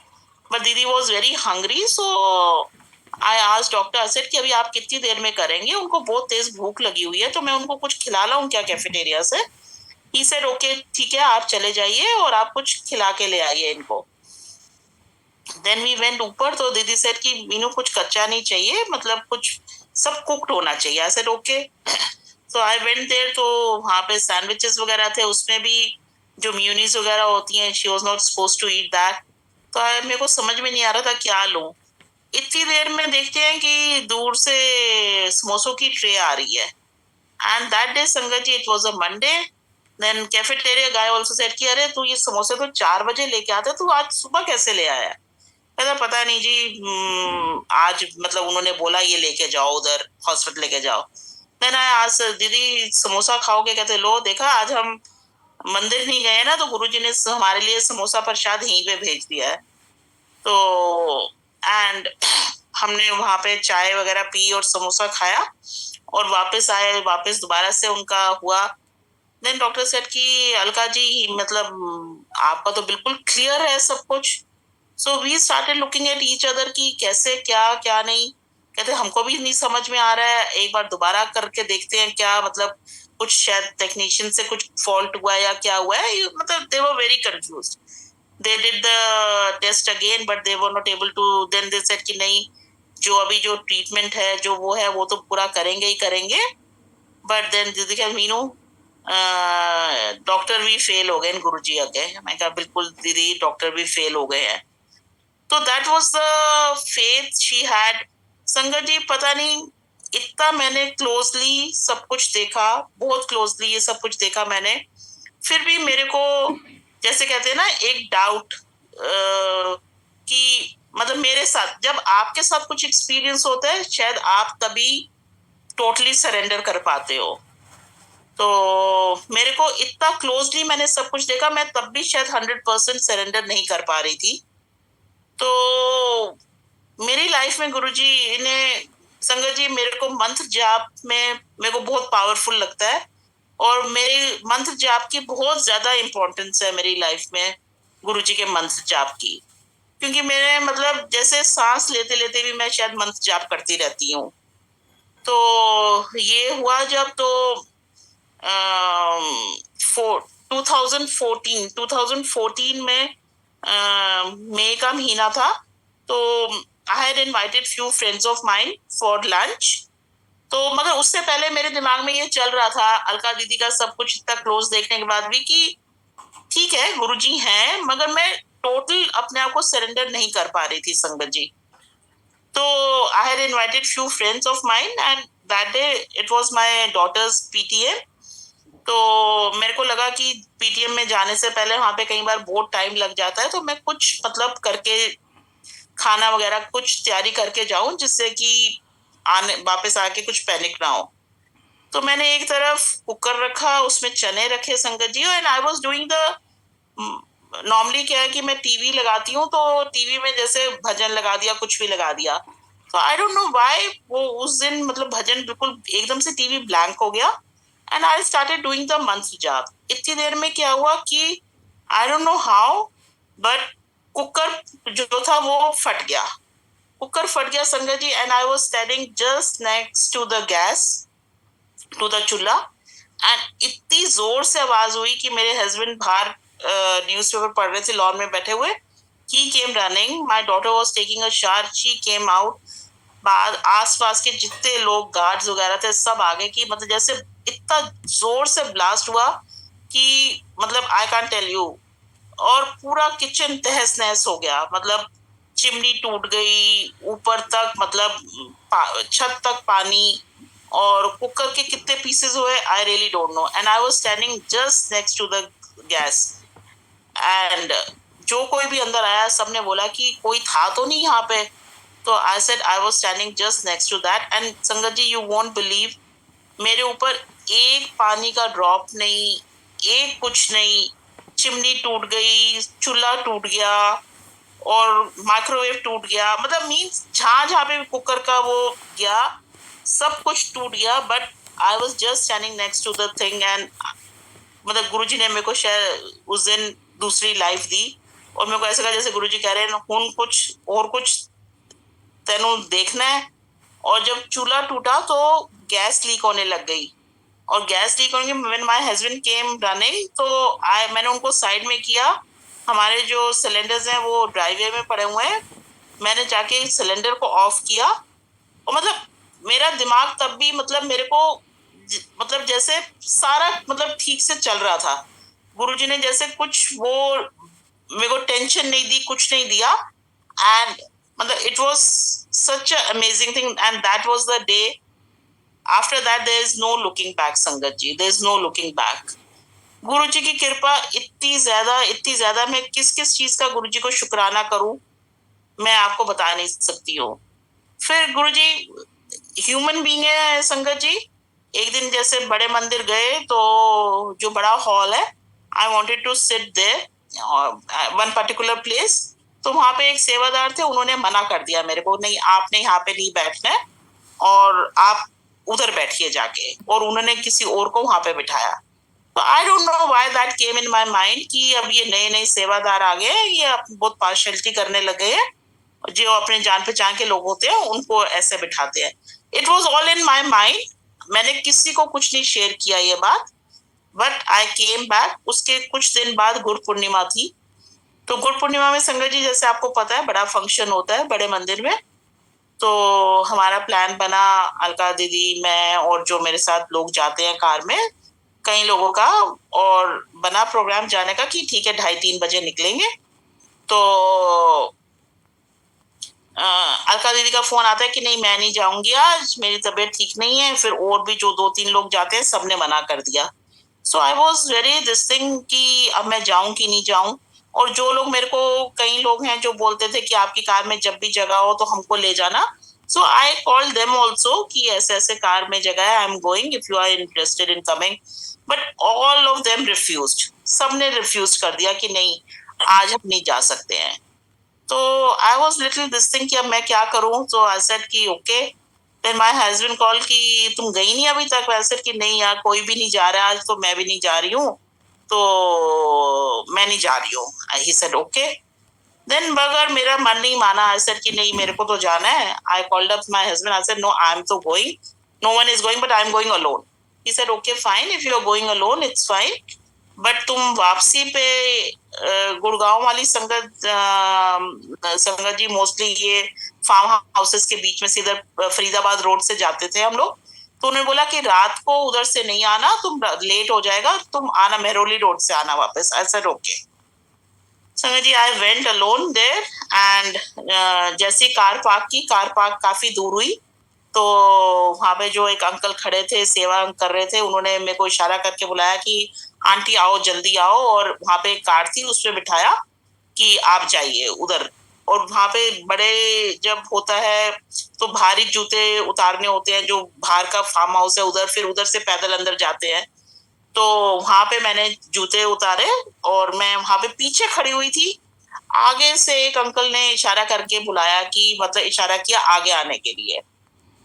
but दीदी was very hungry so I asked doctor, I said कि अभी आप कितनी देर में करेंगे? उनको बहुत तेज भूख लगी हुई है, तो मैं उनको कुछ खिला लाऊं क्या कैफेटेरिया से? ही सेड ओके ठीक है, आप चले जाइए और आप कुछ खिला के ले आइए इनको। देन वी वेंट ऊपर। तो दीदी सेड कि मीनू कुछ कच्चा नहीं चाहिए, मतलब कुछ सब कुक्ड होना चाहिए। आई सेड ओके। तो आई वेंट देयर, तो वहाँ पे सैंडविचेस वगैरह थे, उसमें भी जो म्यूनीस वगैरह होती हैं, she was not suppose to eat that. तो मेरे को समझ में नहीं आ रहा था क्या लूं। इतनी देर में देखते हैं कि दूर से समोसों की ट्रे आ रही है। And that day sangat ji, it was a Monday. Then cafeteria guy also said कि अरे तू ये समोसे तो 4 बजे लेके आते, तू आज सुबह कैसे ले आया? कहता पता नहीं जी, आज मतलब उन्होंने बोला ये लेके जाओ, उधर हॉस्पिटल लेके जाओ। देन आई आज दीदी समोसा खाओगे? कहते लो देखा, आज हम मंदिर नहीं गए ना, तो गुरुजी ने हमारे लिए समोसा प्रसाद यहीं पे भेज दिया है। तो एंड हमने वहां पे चाय वगैरह पी और समोसा खाया और वापस आए, वापस दोबारा से उनका हुआ। देन डॉक्टर सेड कि अलका जी, मतलब आपका तो बिल्कुल क्लियर है सब कुछ। So we started looking at each other कि कैसे, क्या क्या नहीं। कहते हमको भी नहीं समझ में आ रहा है, एक बार दोबारा करके देखते हैं क्या, मतलब कुछ शायद टेक्नीशियन से कुछ फॉल्ट हुआ है या क्या हुआ है, मतलब they were very confused. They did the test again but they were not able to. Then they said कि नहीं, जो अभी जो ट्रीटमेंट है जो वो है वो तो पूरा करेंगे ही करेंगे, बट देन दीदी कहा मीनू डॉक्टर भी फेल हो गए इन गुरुजी आगे। मैं कहा बिल्कुल दीदी, डॉक्टर भी फेल हो गए हैं। तो that was the faith she had. संगत जी पता नहीं, इतना मैंने क्लोजली सब कुछ देखा, बहुत क्लोजली ये सब कुछ देखा मैंने, फिर भी मेरे को जैसे कहते हैं ना एक डाउट कि मतलब मेरे साथ जब आपके साथ कुछ एक्सपीरियंस होता है, शायद आप तभी टोटली सरेंडर कर पाते हो। तो मेरे को इतना क्लोजली मैंने सब कुछ देखा, मैं तब भी शायद 100% सरेंडर नहीं कर पा रही थी। तो मेरी लाइफ में गुरुजी ने, संगत जी मेरे को मंत्र जाप में मेरे को बहुत पावरफुल लगता है और मेरे मंत्र जाप की बहुत ज्यादा इंपॉर्टेंस है मेरी लाइफ में, गुरुजी के मंत्र जाप की। क्योंकि मेरे मतलब जैसे सांस लेते लेते भी मैं शायद मंत्र जाप करती रहती हूँ। तो ये हुआ जब तो 2014 में मई का महीना था। तो I had invited few friends of mine for lunch. तो मगर उससे पहले मेरे दिमाग में ये चल रहा था अलका दीदी का सब कुछ इतना क्लोज देखने के बाद भी कि ठीक है गुरुजी हैं, मगर मैं टोटल अपने आप को सरेंडर नहीं कर पा रही थी संगत जी। तो I had invited few friends of mine and that day it was my daughter's PTM. तो मेरे को लगा कि पीटीएम में जाने से पहले वहां पे कई बार बहुत टाइम लग जाता है, तो मैं कुछ मतलब करके खाना वगैरह कुछ तैयारी करके जाऊं जिससे कि आने वापस आके कुछ पैनिक ना हो। तो मैंने एक तरफ कुकर रखा, उसमें चने रखे sangat ji, and I was doing the, normally क्या है कि मैं टीवी लगाती हूँ तो टीवी में जैसे भजन लगा दिया, कुछ भी लगा दिया। तो आई डोंट नो व्हाई वो उस दिन मतलब भजन बिल्कुल एकदम से टीवी ब्लैंक हो गया and I started doing the mantra जाप। इतनी देर में क्या हुआ कि I don't know how but cooker जो था वो फट गया। कुकर फट गया sangat ji, and I was standing just next to the gas, to the chulha, and इतनी जोर से आवाज हुई कि मेरे हस्बैंड बाहर न्यूज़पेपर पढ़ रहे थे लॉन में बैठे हुए। He came running, my daughter was taking a shower, she came out। बाद आसपास के जितने लोग गार्ड्स वगैरह थे सब आगे की, मतलब जैसे इतना जोर से ब्लास्ट हुआ कि मतलब आई कांट टेल यू। और पूरा किचन तहस नहस हो गया, मतलब चिमनी टूट गई ऊपर तक, मतलब छत तक पानी, और कुकर के कितने पीसेस हुए I really don't know. And I was standing just next to the gas and जो कोई भी अंदर आया सबने बोला कि कोई था तो नहीं यहाँ पे। तो I said I was standing just next to that and sangat ji you won't believe, मेरे ऊपर एक पानी का ड्रॉप नहीं, एक कुछ नहीं। चिमनी टूट गई, चूल्हा टूट गया और माइक्रोवेव टूट गया, मतलब मीन्स जहाँ जहाँ पे कुकर का वो गया सब कुछ टूट गया। But I was just standing next to the thing and मतलब गुरुजी ने मेरे को शायद उस दिन दूसरी लाइफ दी और मेरे को ऐसा लगा जैसे गुरुजी कह रहे हैं हुन कुछ और कुछ तेनू देखना है। और जब चूल्हा टूटा तो गैस लीक होने लग गई और गैस लीक होने when my husband came running तो मैंने उनको साइड में किया। हमारे जो सिलेंडर्स हैं वो ड्राइववे में पड़े हुए हैं, मैंने जाके सिलेंडर को ऑफ किया और मतलब मेरा दिमाग तब भी मतलब मेरे को मतलब जैसे सारा मतलब ठीक से चल रहा था, गुरुजी ने जैसे कुछ वो मेरे को टेंशन नहीं दी, कुछ नहीं दिया। एंड मतलब it was such a amazing thing and that was the day. After that there is no looking back sangat ji, there is no looking back. Guruji की कृपा इतनी ज्यादा, मैं किस किस चीज का गुरुजी को शुक्राना करूं मैं आपको बता नहीं सकती हूँ। फिर गुरुजी ह्यूमन बीइंग है संगत जी। एक दिन जैसे बड़े मंदिर गए तो जो बड़ा हॉल है, I wanted to sit there one particular place. तो वहां पे एक सेवादार थे, उन्होंने मना कर दिया मेरे को, नहीं आपने यहाँ पे नहीं बैठना है और आप उधर बैठिए जाके, और उन्होंने किसी और को वहां पे बिठाया। तो आई don't know why that came in my mind कि अब ये नए नए सेवादार आ गए हैं, ये बहुत पार्शलिटी करने लगे हैं, जो अपने जान पहचान के लोग होते हैं उनको ऐसे बिठाते हैं। It was all in my mind, मैंने किसी को कुछ नहीं शेयर किया ये बात। बट आई केम बैक, उसके कुछ दिन बाद गुरु पूर्णिमा थी। तो गुरु पूर्णिमा में संगत जी जैसे आपको पता है बड़ा फंक्शन होता है बड़े मंदिर में। तो हमारा प्लान बना, अलका दीदी, मैं और जो मेरे साथ लोग जाते हैं कार में, कई लोगों का, और बना प्रोग्राम जाने का कि ठीक है 2:30-3 बजे निकलेंगे। तो अलका दीदी का फोन आता है कि नहीं मैं नहीं जाऊंगी, आज मेरी तबीयत ठीक नहीं है। फिर और भी जो 2-3 लोग जाते हैं सबने मना कर दिया। So I was very this thing कि अब मैं जाऊं कि नहीं जाऊं। और जो लोग मेरे को, कई लोग हैं जो बोलते थे कि आपकी कार में जब भी जगह हो तो हमको ले जाना। So I call them also कि ऐसे ऐसे कार में जगह है, I am going if you are interested in coming. But all of them refused, सबने रिफ्यूज कर दिया कि नहीं आज हम नहीं जा सकते हैं। तो I was little this thing कि अब मैं क्या करूं। तो आई सेड कि okay. Then my husband call कि तुम गई नहीं अभी तक। आई सेड कि नहीं यार कोई भी नहीं जा रहा है आज, तो मैं भी नहीं जा रही हूँ, तो मैं नहीं जा रही हूँ। ही सेड ओके। देन मगर मेरा मन नहीं माना। आई सेड कि नहीं मेरे को तो जाना है। I called up my husband, I said no I am तो going, no one is going but I am going alone. He said okay fine, if you are going alone it's fine, but तुम वापसी पे गुड़गांव वाली sangat ji mostly ये farm houses के बीच में से इधर फरीदाबाद रोड से जाते थे हम लोग। तो उन्होंने बोला कि रात को उधर से नहीं आना, तुम लेट हो जाएगा, तुम आना मेहरौली रोड से आना वापस। आई said okay sangat ji. I went alone there and जैसे कार पार्क की, कार पार्क काफी दूर हुई। तो वहां पे जो एक अंकल खड़े थे सेवा कर रहे थे, उन्होंने मेरे को इशारा करके बुलाया कि आंटी आओ जल्दी आओ, और वहां पे एक कार थी उसमें बिठाया कि आप जाइए उधर। और वहां पे बड़े जब होता है तो भारी जूते उतारने होते हैं, जो बाहर का फार्म हाउस है उधर, फिर उधर से पैदल अंदर जाते हैं। तो वहां पे मैंने जूते उतारे और मैं वहां पे पीछे खड़ी हुई थी। आगे से एक अंकल ने इशारा करके बुलाया कि मतलब इशारा किया आगे आने के लिए।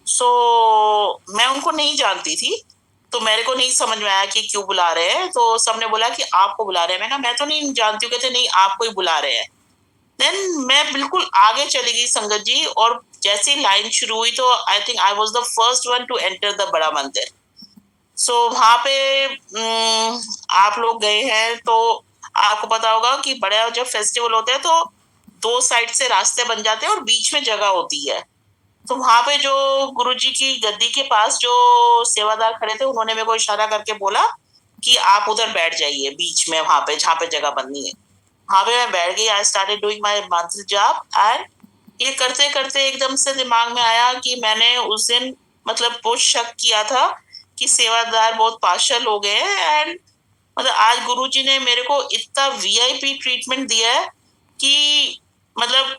सो मैं उनको नहीं जानती थी, तो मेरे को नहीं समझ में आया कि क्यों बुला रहे हैं। तो सबने बोला कि आपको बुला रहे हैं। मैंने कहा मैं तो नहीं जानती हूँ। कहते नहीं आपको ही बुला रहे हैं। देन मैं बिल्कुल आगे चली गई संगत जी, और जैसे ही लाइन शुरू हुई तो I think I was the first one two enter the बड़ा मंदिर। सो वहां पे आप लोग गए हैं तो आपको पता होगा कि बड़ा जब फेस्टिवल होता है तो 2 साइड से रास्ते बन जाते हैं और बीच में जगह होती है। तो वहां पे जो गुरुजी की गद्दी के पास जो सेवादार खड़े थे, उन्होंने मेरे को इशारा करके बोला कि आप उधर बैठ जाइए बीच में, वहां पे जहाँ पे जगह बननी है। वहां पे मैं बैठ गई। आई स्टार्टेड डूइंग माय मंत्र जाप एंड ये करते करते एकदम से दिमाग में आया कि मैंने उस दिन मतलब बहुत शक किया था कि सेवादार बहुत पार्शल हो गए हैं। एंड मतलब आज गुरुजी ने मेरे को इतना वीआईपी ट्रीटमेंट दिया है कि मतलब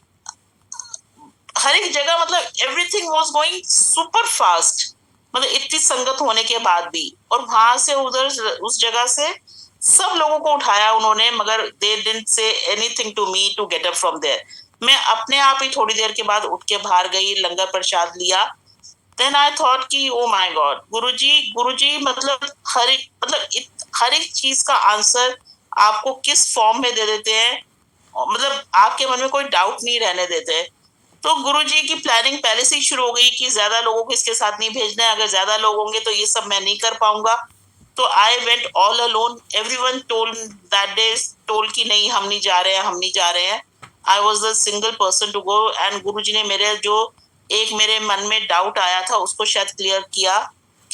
हर एक जगह मतलब everything was going super fast, मतलब इतनी संगत होने के बाद भी। और वहां से उधर उस जगह से सब लोगों को उठाया उन्होंने, मगर they didn't say anything to me to get up from there. मैं अपने आप ही थोड़ी देर के बाद उठ के बाहर गई, लंगर प्रसाद लिया। देन आई थॉट कि ओ माय गॉड, गुरुजी मतलब हर एक चीज का आंसर आपको किस फॉर्म में दे देते हैं, मतलब आपके मन में कोई डाउट नहीं रहने देते। तो गुरुजी की प्लानिंग पहले से ही शुरू हो गई कि ज्यादा लोगों को इसके साथ नहीं भेजना है, अगर ज्यादा लोग होंगे तो ये सब मैं नहीं कर पाऊंगा। तो I went all alone. Everyone told that day told कि नहीं हम नहीं जा रहे हैं, हम नहीं जा रहे हैं। I was the single person to go. And Guruji ने मेरे जो एक मेरे मन में डाउट आया था उसको शायद क्लियर किया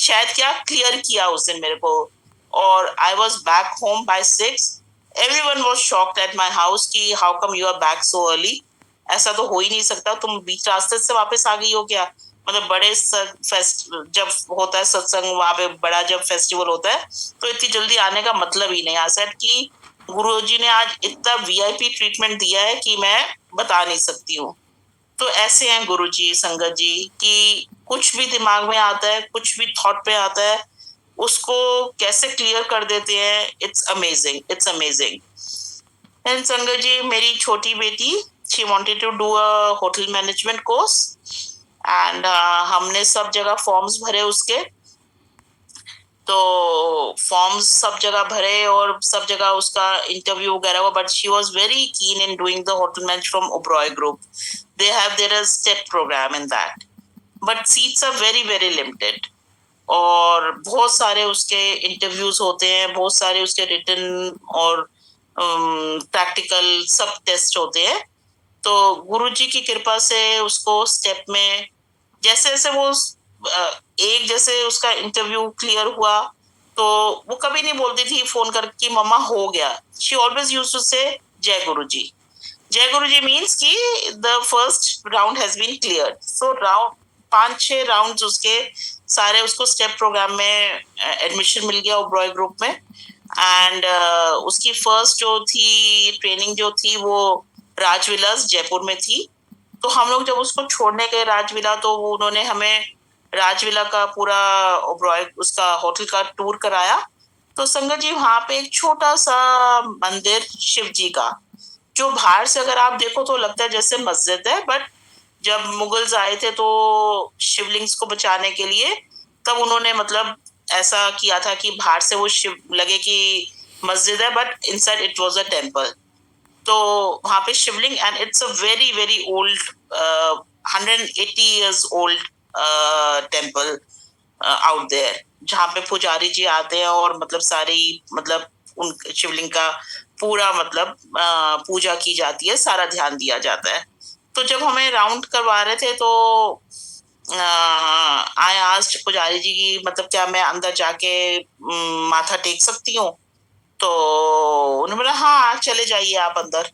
शायद क्या क्लियर किया उस दिन मेरे को। और I was back home by 6। Everyone was shocked at my house कि how come you are back so early, ऐसा तो हो ही नहीं सकता, तुम बीच रास्ते से वापस आ गई हो क्या? मतलब बड़े जब होता है सत्संग, वहां पे बड़ा जब फेस्टिवल होता है तो इतनी जल्दी आने का मतलब ही नहीं। आ सेड कि गुरुजी ने आज इतना वीआईपी ट्रीटमेंट दिया है कि मैं बता नहीं सकती हूँ। तो ऐसे हैं गुरुजी, संगत जी, कि कुछ भी दिमाग में आता है, कुछ भी थॉट पे आता है, उसको कैसे क्लियर कर देते हैं। It's amazing, it's amazing. And sangat ji, मेरी छोटी बेटी, she wanted to do a hotel management course and हमने सब जगह फॉर्म्स भरे उसके। तो फॉर्म्स सब जगह भरे और सब जगह उसका इंटरव्यू वगैरह हुआ, but she was very keen in doing the hotel management from Oberoi group. They have their step programme in that, but seats are very very limited और बहुत सारे उसके इंटरव्यूज होते हैं, बहुत सारे उसके रिटन और प्रैक्टिकल सब टेस्ट होते हैं। तो गुरुजी की कृपा से उसको स्टेप में जैसे जैसे वो एक जैसे उसका इंटरव्यू क्लियर हुआ तो वो कभी नहीं बोलती थी फोन करके मम्मा हो गया। शी ऑलवेज यूज्ड टू से जय गुरुजी। जय गुरुजी मीन्स कि the first round has been clear. So round 5-6 round उसके सारे उसको स्टेप प्रोग्राम में एडमिशन मिल गया ओबरॉय ग्रुप में। एंड उसकी फर्स्ट जो थी ट्रेनिंग जो थी वो राजविलास जयपुर में थी। तो हम लोग जब उसको छोड़ने गए राजविला, तो वो उन्होंने हमें राजविला का पूरा ओबरॉय उसका होटल का टूर कराया। तो संगत जी, वहां पे एक छोटा सा मंदिर शिव जी का, जो बाहर से अगर आप देखो तो लगता है जैसे मस्जिद है, बट जब मुगल्स आए थे तो शिवलिंग्स को बचाने के लिए तब उन्होंने मतलब ऐसा किया था कि बाहर से वो शिव लगे कि मस्जिद है, but inside it was a temple. तो वहां पे Shivling and it's a very very old 180 years old temple out there, जहाँ पे पुजारी जी आते हैं और मतलब सारी मतलब उन शिवलिंग का पूरा मतलब पूजा की जाती है, सारा ध्यान दिया जाता है। तो जब हमें राउंड करवा रहे थे तो आई आस्क्ड पुजारी जी की मतलब क्या मैं अंदर जाके माथा टेक सकती हूँ? तो उन्होंने बोला हाँ चले जाइए आप अंदर।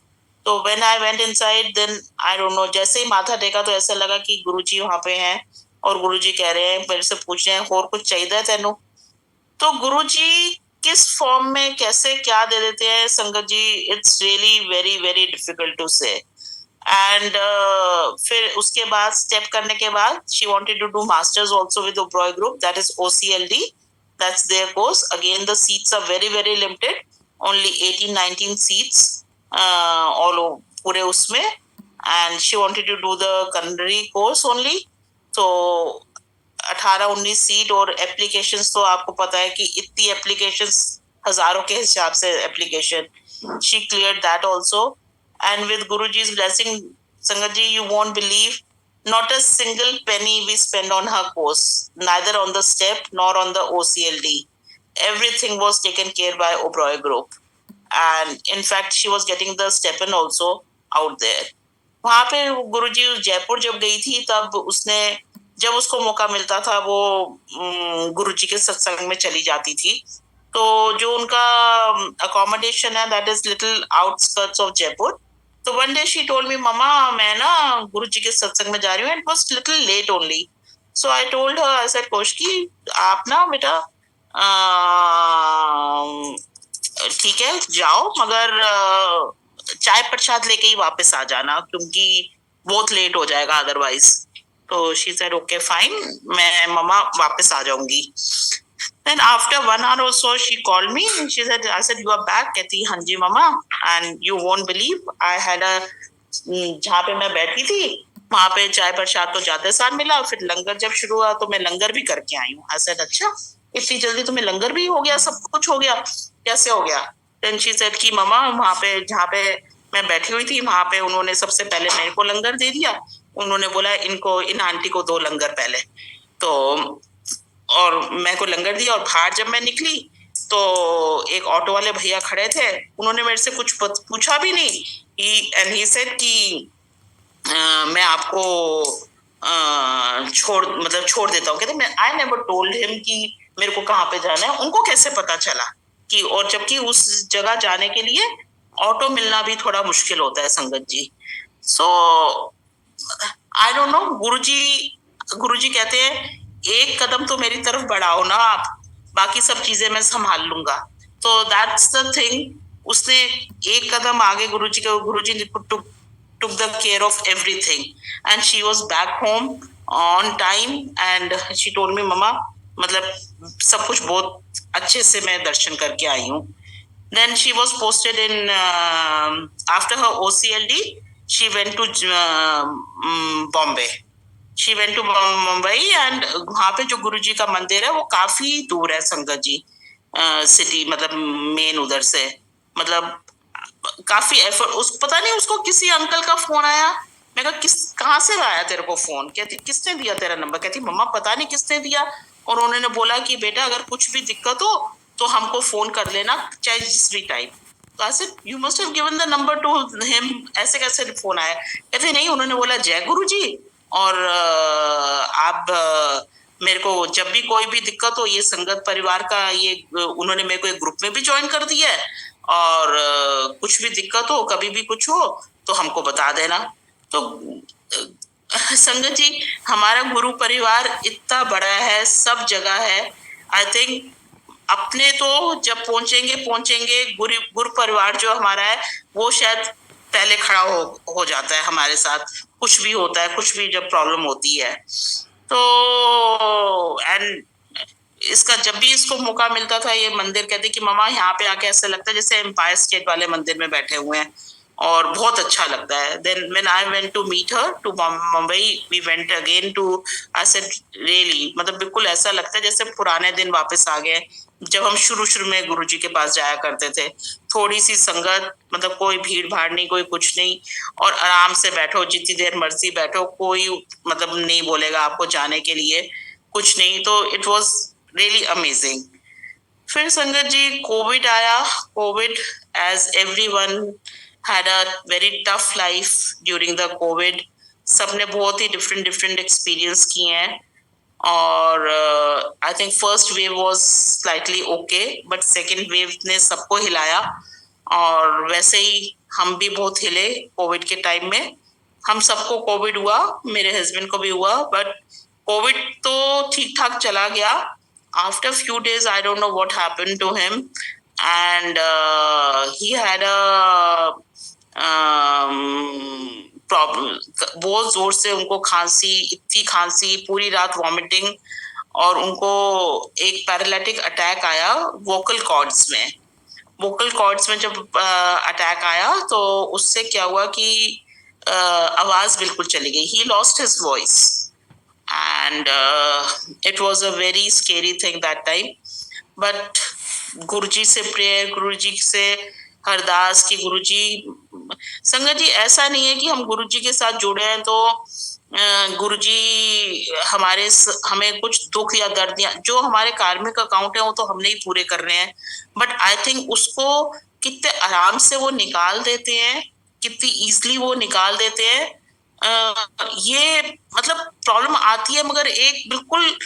तो when I went inside then I don't know, जैसे ही माथा टेका तो ऐसा लगा कि गुरुजी वहां पे हैं और गुरुजी कह रहे हैं, मेरे से पूछ रहे हैं और कुछ चाहिए तेनू? तो गुरुजी किस फॉर्म में कैसे क्या दे देते हैं sangat ji, it's really very very difficult to say. एंड फिर उसके बाद स्टेप करने के बाद she wanted to do masters also with Oberoi group, that is OCLD, that's their course. Again, the seats are very very limited, only 18-19 seats all पूरे उसमें, and she wanted to do the culinary course only. तो 18-19 seat और applications तो आपको पता है कि इतनी एप्लीकेशंस हजारों के हिसाब से application, she cleared that also. And with Guruji's blessing, Sangat ji, you won't believe, not a single penny we spend on her course, neither on the step nor on the OCLD. Everything was taken care by Oberoi Group. And in fact, she was getting the stipend also out there. वहां पे गुरुजी जयपुर जब गई थी तब उसने जब उसको मौका मिलता था वो गुरुजी के सत्संग में चली जाती थी। तो जो उनका अकोमोडेशन है that is little outskirts of Jaipur. तो one day she told me मम्मा मैं ना गुरुजी के सत्संग में जा रही हूँ, it was little late only. So I told her, I said कोशकी आप ना बेटा ठीक है जाओ, मगर चाय प्रसाद लेके ही वापस आ जाना क्योंकि बहुत लेट हो जाएगा अदरवाइज। तो शी सेड ओके फाइन, मैं मम्मा वापस आ जाऊंगी। Then after 1 hour or so, she called me and she said, I said, you are back? कहती हाँ जी मम्मा, and you won't believe, I had a जहाँ पे मैं बैठी थी वहां पे चाय प्रसाद तो जाते साथ मिला, फिर लंगर जब शुरू हुआ तो मैं लंगर भी करके आई हूँ। I said, अच्छा इतनी जल्दी तुम्हें लंगर भी हो गया, सब कुछ हो गया, कैसे हो गया? Then she said कि मम्मा वहां पे जहाँ पे मैं बैठी हुई थी वहां पे उन्होंने सबसे पहले मेरे को लंगर दे दिया, उन्होंने बोला इनको इन आंटी को 2 लंगर पहले, तो और मैं को लंगर दिया। और बाहर जब मैं निकली तो एक ऑटो वाले भैया खड़े थे, उन्होंने मेरे से कुछ पूछा भी नहीं, एंड ही सेड कि मैं आपको छोड़ देता हूँ। कहते मैं आई नेवर टोल्ड हिम कि मेरे को कहाँ पे जाना है। उनको कैसे पता चला कि, और जबकि उस जगह जाने के लिए ऑटो मिलना भी थोड़ा मुश्किल होता है संगत जी। सो आई डोंट नो, गुरुजी कहते हैं एक कदम तो मेरी तरफ बढ़ाओ ना आप, बाकी सब चीजें मैं संभाल लूंगा। तो दैट्स द थिंग। उसने एक कदम आगे गुरुजी ने took the care of everything, and she was back home on time, and she told me mama, मतलब सब कुछ बहुत अच्छे से मैं दर्शन करके आई हूँ। Then she was posted in after her OCLD, she went to Bombay. She went to Mumbai, and वहाँ पे जो गुरुजी का मंदिर है वो काफी दूर है संगत जी, सिटी मतलब मेन उधर से, मतलब काफी एफर्ट। उस पता नहीं उसको किसी अंकल का फोन आया। मैं कहा कहाँ से आया तेरे को फोन? कहती किसने दिया तेरा नंबर? कहती मम्मा पता नहीं किसने दिया, और उन्होंने बोला कि बेटा अगर कुछ भी दिक्कत हो तो हमको फोन कर लेना चाहे जिस भी टाइम। तो I said you must have given the number two him, ऐसे कैसे फोन आया? कहते नहीं, उन्होंने बोला जय गुरु जी, और आप मेरे को जब भी कोई भी दिक्कत हो, ये संगत परिवार का ये उन्होंने मेरे को एक ग्रुप में भी ज्वाइन कर दिया है, और कुछ भी दिक्कत हो, कभी भी कुछ हो तो हमको बता देना। तो संगत जी हमारा गुरु परिवार इतना बड़ा है, सब जगह है। आई थिंक अपने तो जब पहुंचेंगे गुरु परिवार जो हमारा है वो शायद पहले खड़ा हो जाता है हमारे साथ। कुछ भी होता है, कुछ भी जब प्रॉब्लम होती है तो, एंड इसका जब भी इसको मौका मिलता था ये मंदिर, कहते कि मामा यहाँ पे आके ऐसा लगता है जैसे एम्पायर स्टेट वाले मंदिर में बैठे हुए हैं, और बहुत अच्छा लगता है। Then when I went to meet her to Mumbai, we went again to, I said really, मतलब बिल्कुल ऐसा लगता है जैसे पुराने दिन वापस आ गए, जब हम शुरू में गुरुजी के पास जाया करते थे। थोड़ी सी संगत, मतलब कोई भीड़ भाड़ नहीं, कोई कुछ नहीं, और आराम से बैठो, जितनी देर मर्जी बैठो, कोई मतलब नहीं बोलेगा आपको जाने के लिए, कुछ नहीं। तो इट वॉज रियली अमेजिंग। फिर संगत जी कोविड आया। Covid, as everyone had a very tough life during the COVID. सबने बहुत ही डिफरेंट एक्सपीरियंस किए हैं, और I think first wave was slightly okay, but second wave ने सबको हिलाया, और वैसे ही हम भी बहुत हिले कोविड के टाइम में। हम सबको कोविड हुआ, मेरे हस्बैंड को भी हुआ, बट कोविड तो ठीक ठाक चला गया। After few days I don't know what happened to him, and he had a problem. बहुत जोर से उनको खांसी, इतनी खांसी, पूरी रात वॉमिटिंग, और उनको एक पैरालिटिक अटैक आया वोकल कॉर्ड्स में। वोकल कॉर्ड्स में जब अटैक आया तो उससे क्या हुआ कि आवाज बिल्कुल चली गई। He lost his voice, and it was a very scary thing that time. But Guruji से प्रेयर, गुरुजी से अरदास की गुरुजी, संगत जी ऐसा नहीं है कि हम गुरुजी के साथ जुड़े हैं तो गुरुजी हमें कुछ दुख या दर्द या जो हमारे कार्मिक अकाउंट है वो तो हमने ही पूरे कर रहे हैं, बट आई थिंक उसको कितने आराम से वो निकाल देते हैं, कितनी इजीली वो निकाल देते हैं। ये मतलब प्रॉब्लम आती है मगर एक बिल्कुल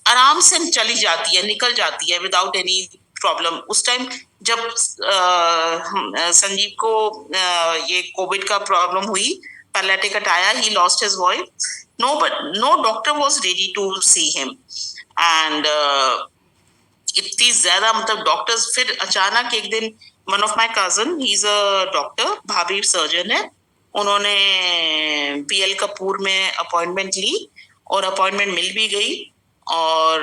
आराम से चली जाती है, निकल जाती है विदाउट एनी प्रॉब्लम। उस टाइम जब संजीव को ये कोविड का प्रॉब्लम हुई, पैरालिटिक अटैक आया, he lost his voice, no doctor was ready to see him, and इतनी ज्यादा मतलब डॉक्टर्स, फिर अचानक एक दिन one of my cousin, he is a doctor, भाभी सर्जन है, उन्होंने बीएल कपूर में अपॉइंटमेंट ली, और अपॉइंटमेंट मिल भी गई, और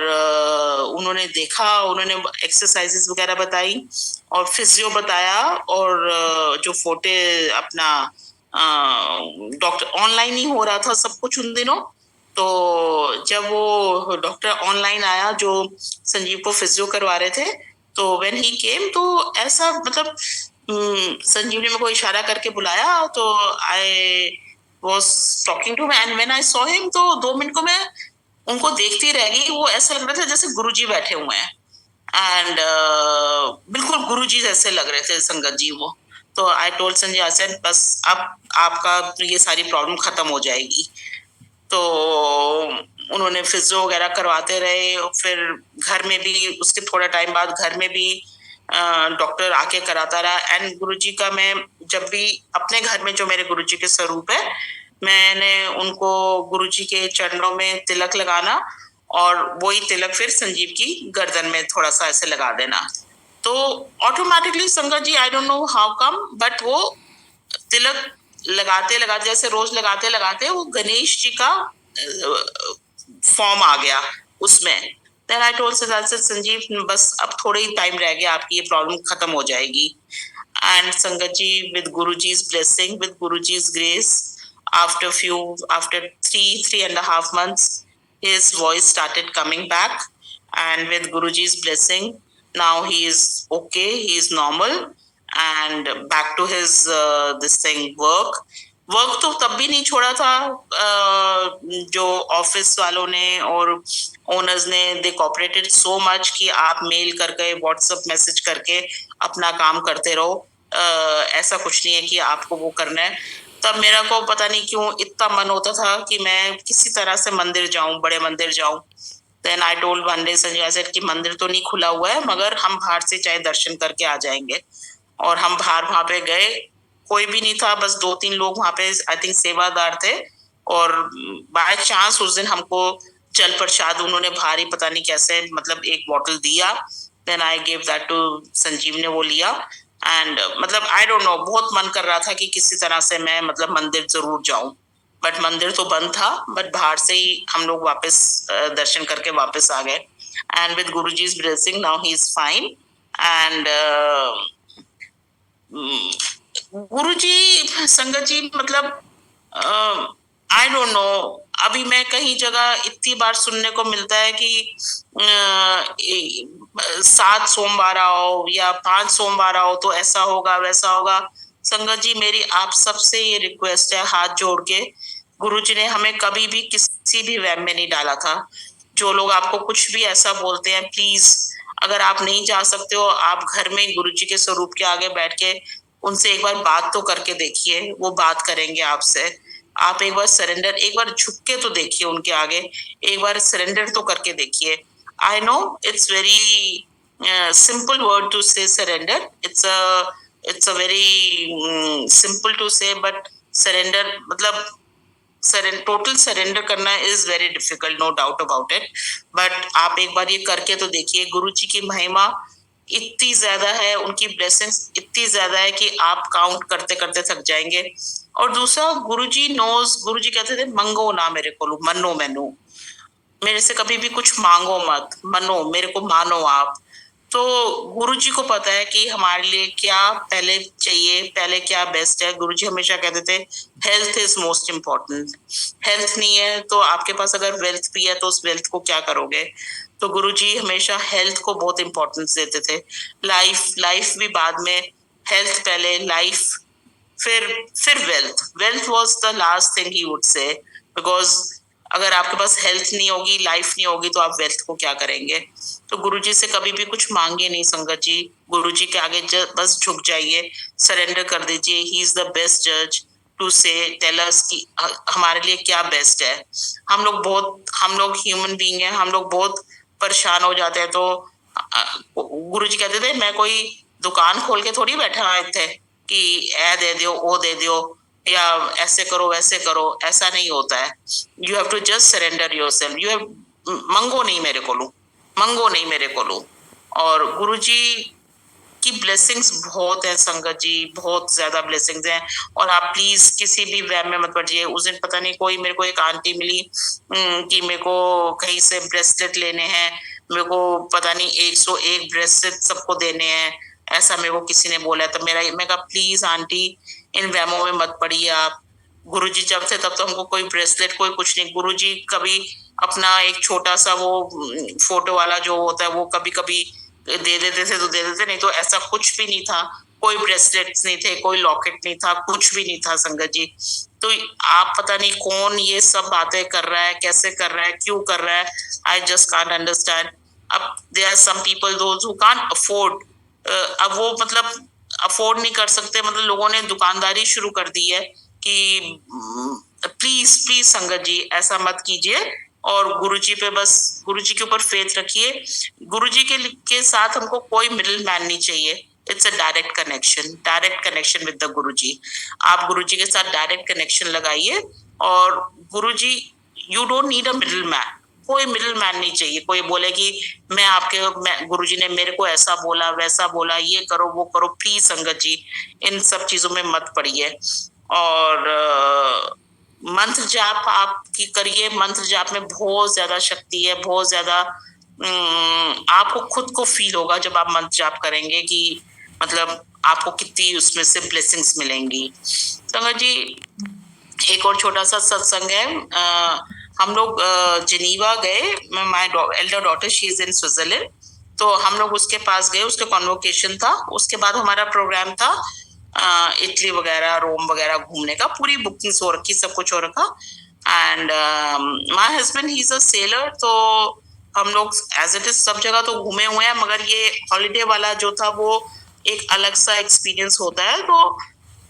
उन्होंने देखा, उन्होंने एक्सरसाइजेस वगैरह बताई और फिजियो बताया, और जो फोटे अपना डॉक्टर ऑनलाइन ही हो रहा था सब कुछ उन दिनों। तो जब वो डॉक्टर ऑनलाइन आया जो संजीव को फिजियो करवा रहे थे, तो व्हेन ही केम, तो ऐसा मतलब संजीव ने मेरे को इशारा करके बुलाया, तो I was talking to him, and when I saw him, तो 2 मिनट को मैं उनको देखती रह गई। वो ऐसा लग रहा था जैसे गुरुजी बैठे हुए हैं, एंड बिल्कुल गुरुजी जैसे लग रहे थे संगत जी वो। तो I told Sanjay, I said बस अब आपका ये सारी प्रॉब्लम खत्म हो जाएगी। तो उन्होंने फिजियो वगैरह करवाते रहे, फिर घर में भी उसके थोड़ा टाइम बाद घर में भी डॉक्टर आके कराता रहा। एंड गुरुजी का मैं जब भी अपने घर में जो मेरे गुरुजी के स्वरूप है, मैंने उनको गुरुजी के चरणों में तिलक लगाना और वही तिलक फिर संजीव की गर्दन में थोड़ा सा ऐसे लगा देना। तो automatically sangat ji, I don't know how come, but वो तिलक लगाते लगाते, जैसे रोज लगाते लगाते वो गणेश जी का फॉर्म आ गया उसमें। देन आई टोल्ड संजीव, बस अब थोड़ा ही टाइम रह गया, आपकी ये प्रॉब्लम खत्म हो जाएगी। एंड संगत जी, विद गुरुजी's blessing, with guruji's grace, after 3.5 months, his voice started coming back, and with guruji's blessing, now he is okay, he is normal, and back to his this thing work तो तब भी नहीं छोड़ा था। जो office वालों ने और ओनर्स ने, दे कोऑपरेटेड सो मच कि आप मेल करके, व्हाट्सएप मैसेज करके अपना काम करते रहो, ऐसा कुछ नहीं है कि आपको वो करना है। तब मेरा को पता नहीं क्यों इतना मन होता था कि मैं किसी तरह से मंदिर जाऊं, बड़े मंदिर जाऊं। Then I told one day Sanjay Seth कि मंदिर तो नहीं खुला हुआ है, मगर हम बाहर से चाहे दर्शन करके आ जाएंगे। और हम बाहर वहां पे गए, कोई भी नहीं था, बस 2-3 लोग वहां पे आई थिंक सेवादार थे। और बाय चांस उस दिन हमको जल प्रसाद उन्होंने भारी पता नहीं कैसे, मतलब एक बॉटल दिया। Then I give that to Sanjeev ने वो लिया। एंड मतलब आई डोंट नो, बहुत मन कर रहा था कि किसी तरह से मैं मतलब मंदिर जरूर जाऊं, बट मंदिर तो बंद था। बट बाहर से ही हम लोग वापस दर्शन करके वापस आ गए। एंड विद गुरुजी's blessing, now he is fine. And Guruji, sangat ji, मतलब आई डोंट नो, अभी मैं कहीं जगह इतनी बार सुनने को मिलता है कि 7 सोमवार आओ या 5 सोमवार आओ तो ऐसा होगा वैसा होगा। संगत जी, मेरी आप सबसे ये रिक्वेस्ट है, हाथ जोड़ के, गुरुजी ने हमें कभी भी किसी भी वहम में नहीं डाला था। जो लोग आपको कुछ भी ऐसा बोलते हैं, प्लीज अगर आप नहीं जा सकते हो, आप घर में गुरुजी के स्वरूप के आगे बैठ के उनसे एक बार बात तो करके देखिए, वो बात करेंगे आपसे। आप एक बार सरेंडर, एक बार झुक के तो देखिए उनके आगे, एक बार सरेंडर तो करके देखिए। I know it's very simple word to say surrender, it's a very simple to say, but surrender मतलब टोटल सरेंडर करना is very difficult, no doubt about it. But आप एक बार ये करके तो देखिए। गुरु जी की महिमा इतनी ज्यादा है, उनकी ब्लेसिंग्स इतनी ज्यादा है कि आप काउंट करते करते थक जाएंगे। और दूसरा, गुरुजी नोज, गुरुजी कहते थे मंगो ना मेरे को, मनो मैनू, मेरे से कभी भी कुछ मांगो मत, मनो, मेरे को मानो आप। तो गुरुजी को पता है कि हमारे लिए क्या पहले चाहिए, पहले क्या बेस्ट है। गुरुजी हमेशा कहते थे health is most important. Health नहीं है तो आपके पास अगर वेल्थ भी है तो उस वेल्थ को क्या करोगे। तो गुरुजी हमेशा हेल्थ को बहुत इंपॉर्टेंस देते थे। लाइफ भी बाद में, हेल्थ पहले, लाइफ फिर wealth was the last thing he would say. Because अगर आपके पास हेल्थ नहीं होगी, लाइफ नहीं होगी, तो आप वेल्थ को क्या करेंगे। तो गुरुजी से कभी भी कुछ मांगे नहीं संगत जी, गुरुजी के आगे बस झुक जाइए, सरेंडर कर दीजिए। ही इज द बेस्ट जज टू से टेल अस कि हमारे लिए क्या बेस्ट है। हम लोग ह्यूमन बीइंग हैं, हम लोग बहुत परेशान हो जाते हैं। तो गुरुजी कहते थे मैं कोई दुकान खोल के थोड़ी बैठा हुआ थे कि ए दे दो, ओ दे दो, या ऐसे करो वैसे करो, ऐसा नहीं होता है। You have to just surrender yourself. You have mango नहीं मेरे को। और गुरुजी की ब्लेसिंग्स बहुत है संगत जी, बहुत ज्यादा ब्लेसिंग्स हैं। और आप प्लीज किसी भी वहम में मत पड़िए। उस दिन पता नहीं कोई, मेरे को एक आंटी मिली कि मेरे को कहीं से ब्रेसलेट लेने हैं, मेरे को पता नहीं 101 ब्रेसलेट सबको देने हैं, ऐसा मेरे को किसी ने बोला। तो मैं कहा प्लीज आंटी इन वहमों में मत पड़िए आप। गुरुजी जब थे तब तो हमको कोई ब्रेसलेट, कोई कुछ नहीं। गुरुजी कभी अपना एक छोटा सा वो फोटो वाला जो होता है वो कभी कभी दे देते थे तो दे देते, नहीं तो ऐसा कुछ भी नहीं था। कोई ब्रेसलेट्स नहीं थे, कोई लॉकेट नहीं था, कुछ भी नहीं था संगत जी। तो आप पता नहीं कौन ये सब बातें कर रहा है, कैसे कर रहा है, क्यों कर रहा है, आई जस्ट कांट अंडरस्टैंड। अब there are some people those who can't afford, अब वो मतलब अफोर्ड नहीं कर सकते, मतलब लोगों ने दुकानदारी शुरू कर दी है कि प्लीज प्लीज संगत जी ऐसा मत कीजिए, और गुरुजी पे बस गुरुजी के ऊपर फेथ रखिए। गुरुजी के साथ हमको कोई मिडिल मैन नहीं चाहिए। It's a direct connection with the Guruji. आप गुरुजी के साथ डायरेक्ट कनेक्शन लगाइए, और Guruji, you don't need a middle man. कोई मिडिल मैन नहीं चाहिए। कोई बोले कि गुरुजी ने मेरे को ऐसा बोला, वैसा बोला, ये करो वो करो। प्लीज संगत जी इन सब चीजों में मत पड़िए। और मंत्र जाप आप की करिए। मंत्र जाप में बहुत ज्यादा शक्ति है, बहुत ज्यादा आपको खुद को फील होगा जब आप मंत्र जाप करेंगे कि मतलब आपको कितनी उसमें से ब्लेसिंग्स मिलेंगी। संगत जी एक और छोटा सा सत्संग है। हम लोग जिनीवा गए। My Elder daughter she is in Switzerland, तो हम लोग उसके पास गए। उसका कॉन्वोकेशन था। उसके बाद हमारा प्रोग्राम था इटली वगैरह, रोम वगैरह घूमने का। पूरी बुकिंग हो रखी, सब कुछ हो रखा। And my husband he is a seller, तो हम लोग एज इट इज सब जगह तो घूमे हुए हैं, मगर ये हॉलीडे वाला जो था वो एक अलग सा एक्सपीरियंस होता है। तो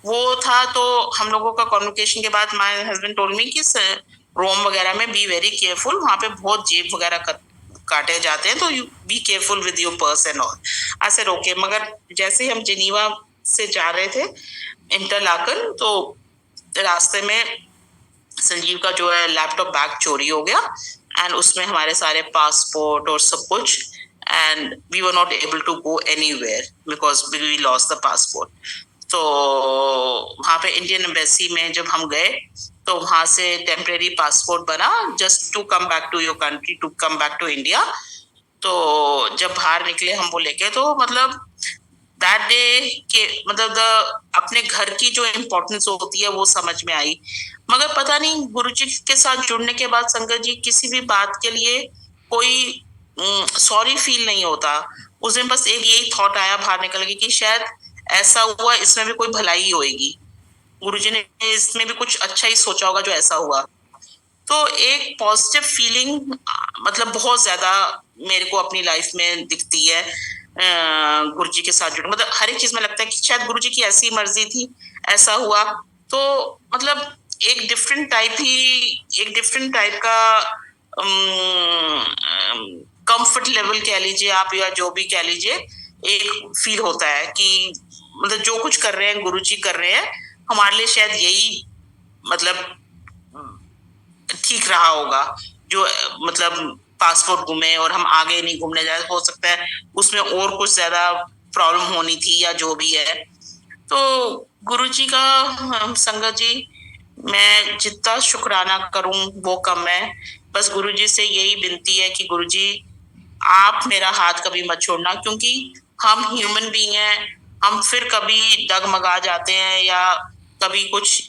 वो था। तो हम लोगों का कॉन्वोकेशन के बाद माय हस्बैंड टोल्ड मी कि रोम वगैरह में बी वेरी केयरफुल, वहां पे बहुत जेब वगैरह काटे जाते हैं, तो you be careful with your purse and all. ऐसे रोके। मगर जैसे हम जिनीवा से जा रहे थे इंटरलाकन, तो रास्ते में संजीव का जो है लैपटॉप बैग चोरी हो गया, एंड उसमें हमारे सारे पासपोर्ट और सब कुछ, and we were not able to go anywhere because we lost the passport. तो वहां पे इंडियन एम्बेसी में जब हम गए, तो वहां से टेम्परेरी पासपोर्ट बना just to come back to your country, to come back to India. तो जब बाहर निकले हम वो लेके, तो मतलब दैट डे के मतलब अपने घर की जो इम्पोर्टेंस होती है वो समझ में आई। मगर पता नहीं गुरुजी के साथ जुड़ने के बाद संगत जी किसी भी बात के लिए कोई सॉरी फील नहीं होता। उस दिन बस एक यही थॉट आया बाहर निकल के कि शायद ऐसा हुआ, इसमें भी कोई भलाई होगी। गुरुजी ने इसमें भी कुछ अच्छा ही सोचा होगा जो ऐसा हुआ। तो एक पॉजिटिव फीलिंग मतलब बहुत ज्यादा मेरे को अपनी लाइफ में दिखती है गुरुजी के साथ जुड़। मतलब हर एक चीज में लगता है कि शायद गुरुजी की ऐसी मर्जी थी, ऐसा हुआ। तो मतलब एक डिफरेंट टाइप का कंफर्ट लेवल कह लीजिए आप, या जो भी कह लीजिए, एक फील होता है कि मतलब जो कुछ कर रहे हैं गुरुजी कर रहे हैं, हमारे लिए शायद यही मतलब ठीक रहा होगा। जो मतलब पासपोर्ट घूमे और हम आगे नहीं घूमने जाए, हो सकता है उसमें और कुछ ज्यादा प्रॉब्लम होनी थी या जो भी है। तो गुरुजी का संगत जी मैं जितना शुक्राना करूं वो कम है। बस गुरुजी से यही विनती है कि गुरुजी आप मेरा हाथ कभी मत छोड़ना, क्योंकि हम ह्यूमन बीइंग हैं। हम फिर कभी डगमगा जाते हैं, या कभी कुछ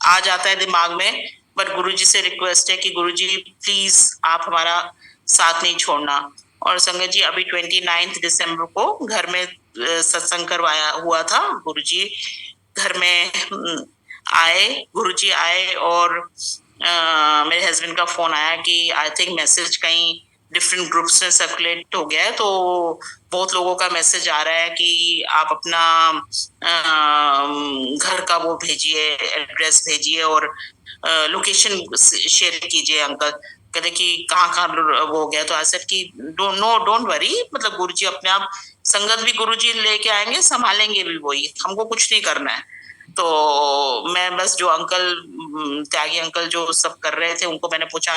आ जाता है दिमाग में। बट गुरुजी से रिक्वेस्ट है कि गुरुजी प्लीज आप हमारा साथ नहीं छोड़ना। और संगत जी अभी 29 दिसंबर को घर में सत्संग करवाया हुआ था। गुरुजी घर में आए, गुरुजी आए, और मेरे हस्बैंड का फोन आया कि आई थिंक मैसेज कहीं डिफरेंट ग्रुप्स में सर्कुलेट हो गया है। तो बहुत लोगों का मैसेज आ रहा है कि आप अपना घर का वो भेजिए, एड्रेस भेजिए और लोकेशन शेयर कीजिए। अंकल कहते कि कहाँ वो हो गया। तो ऐसा कि डोंट वरी, मतलब गुरुजी अपने आप, संगत भी गुरुजी लेके आएंगे, संभालेंगे भी वही, हमको कुछ नहीं करना है। तो मैं बस जो अंकल त्यागी अंकल जो सब कर रहे थे उनको मैंने पूछा,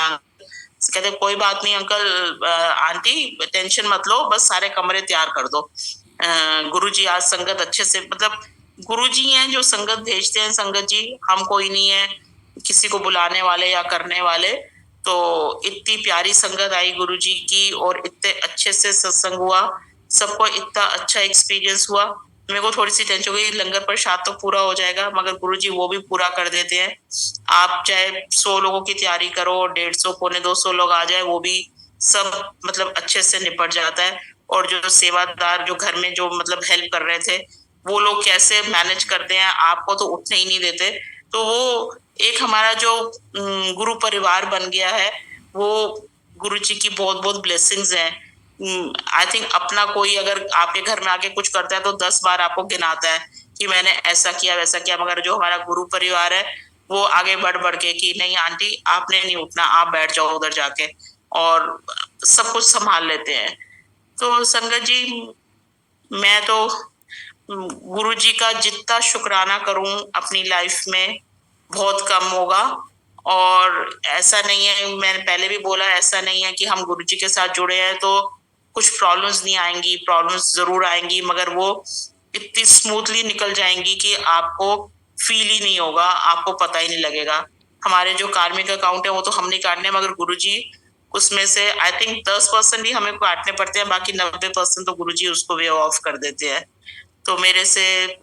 कहते कोई बात नहीं अंकल, आंटी टेंशन मत लो, बस सारे कमरे तैयार कर दो। गुरुजी आज संगत अच्छे से, मतलब गुरुजी हैं जो संगत भेजते हैं। संगत जी हम कोई नहीं है किसी को बुलाने वाले या करने वाले। तो इतनी प्यारी संगत आई गुरुजी की, और इतने अच्छे से सत्संग हुआ, सबको इतना अच्छा एक्सपीरियंस हुआ। मेरे को थोड़ी सी टेंशन हो गई, लंगर प्रसाद तो पूरा हो जाएगा, मगर गुरुजी वो भी पूरा कर देते हैं। आप चाहे 100 लोगों की तैयारी करो, 150 पौने 200 लोग आ जाए, वो भी सब मतलब अच्छे से निपट जाता है। और जो सेवादार जो घर में जो मतलब हेल्प कर रहे थे, वो लोग कैसे मैनेज करते हैं, आपको तो उठने ही नहीं देते। तो वो एक हमारा जो गुरु परिवार बन गया है, वो गुरुजी की बहुत बहुत ब्लेसिंग्स हैं। आई थिंक अपना कोई अगर आपके घर में आके कुछ करता है तो 10 बार आपको गिनाता है कि मैंने ऐसा किया वैसा किया, मगर जो हमारा गुरु परिवार है वो आगे बढ़ बढ़ के कि नहीं आंटी आपने नहीं उठना, आप बैठ जाओ उधर जाके, और सब कुछ संभाल लेते हैं। तो संगत जी, मैं तो गुरु जी का जितना शुक्राना करूं अपनी लाइफ में बहुत कम होगा। और ऐसा नहीं है, मैंने पहले भी बोला, ऐसा नहीं है कि हम गुरु जी के साथ जुड़े हैं तो कुछ प्रॉब्लम्स नहीं आएंगी, प्रॉब्लम्स जरूर आएंगी, मगर वो इतनी स्मूथली निकल जाएंगी कि आपको फील ही नहीं होगा, आपको पता ही नहीं लगेगा। हमारे जो कार्मिक अकाउंट है वो तो हम नहीं काटने, मगर गुरु जी उसमें से आई थिंक 10% ही हमें काटने पड़ते हैं, बाकी 90% तो गुरु जी उसको वे ऑफ कर देते हैं। तो मेरे से